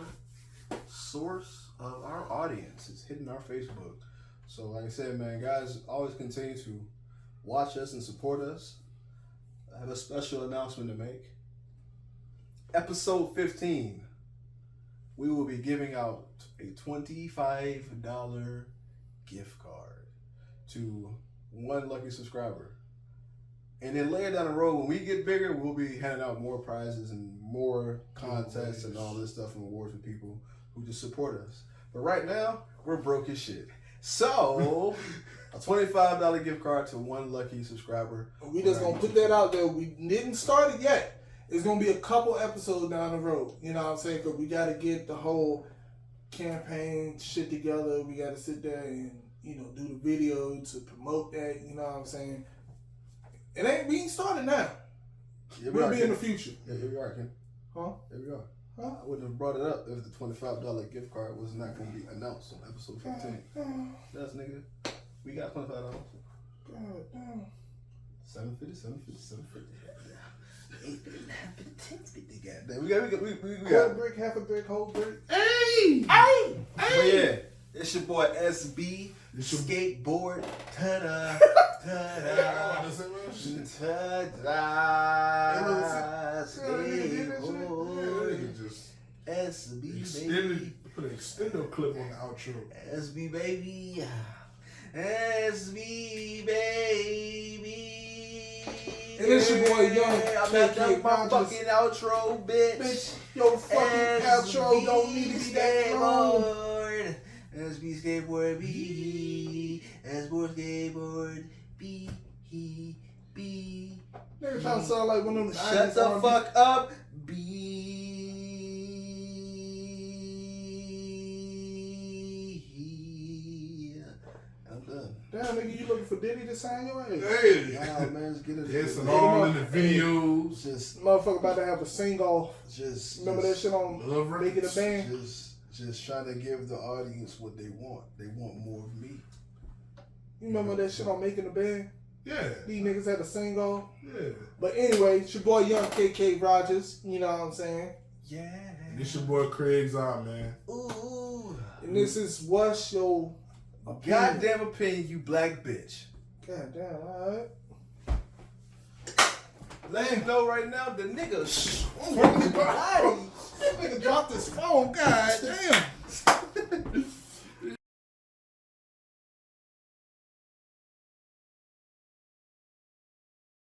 source of our audience. It's hitting our Facebook. So, like I said, man, guys, always continue to watch us and support us. I have a special announcement to make. Episode 15. We will be giving out a $25 gift card to one lucky subscriber. And then later down the road, when we get bigger, we'll be handing out more prizes and more contests and all this stuff and awards for people who just support us. But right now, we're broke as shit. So, a $25 gift card to one lucky subscriber. We just gonna put that out there. We didn't start it yet. It's gonna be a couple episodes down the road. You know what I'm saying? Because we gotta get the whole campaign shit together. We gotta sit there and do the video to promote that. You know what I'm saying? We ain't started now. Yeah, we'll be in the future. Yeah, here we are, Ken. Huh? Here we are. Huh? I wouldn't have brought it up if the $25 gift card was not going to be announced on episode 15. Yes, nigga. We got $25. God damn. $750. We got Quarter brick, half a brick, whole brick. Hey! But yeah, it's your boy SB Skateboard. Ta-da. Ta-da. Ta-da. Skateboard. SB baby. Put an extendo clip on the outro. SB baby. SB baby. And it's your boy Young. I'm not done with my fucking outro, bitch. Your fucking outro don't need to be that long. SB skateboard B. SB skateboard B. Nigga trying to sound like one of them. Shut the fuck up, B. I'm done. Damn, nigga, you looking for Diddy to sign your ass? Hey! Nah, man, just get it. It's all in the videos. Just motherfucker about to have a sing-off. Remember that shit on Love Making a Band? Just trying to give the audience what they want. They want more of me. You remember that shit on Making a Band? Yeah. These niggas had a sing-off. Yeah. But anyway, it's your boy Young KK Rogers. You know what I'm saying? Yeah. And this your boy Craig's on, man. Ooh. And this is What's Your Opinion? Goddamn opinion, you black bitch. Goddamn, alright. Let him know right now, the nigga Nigga dropped his phone. God damn.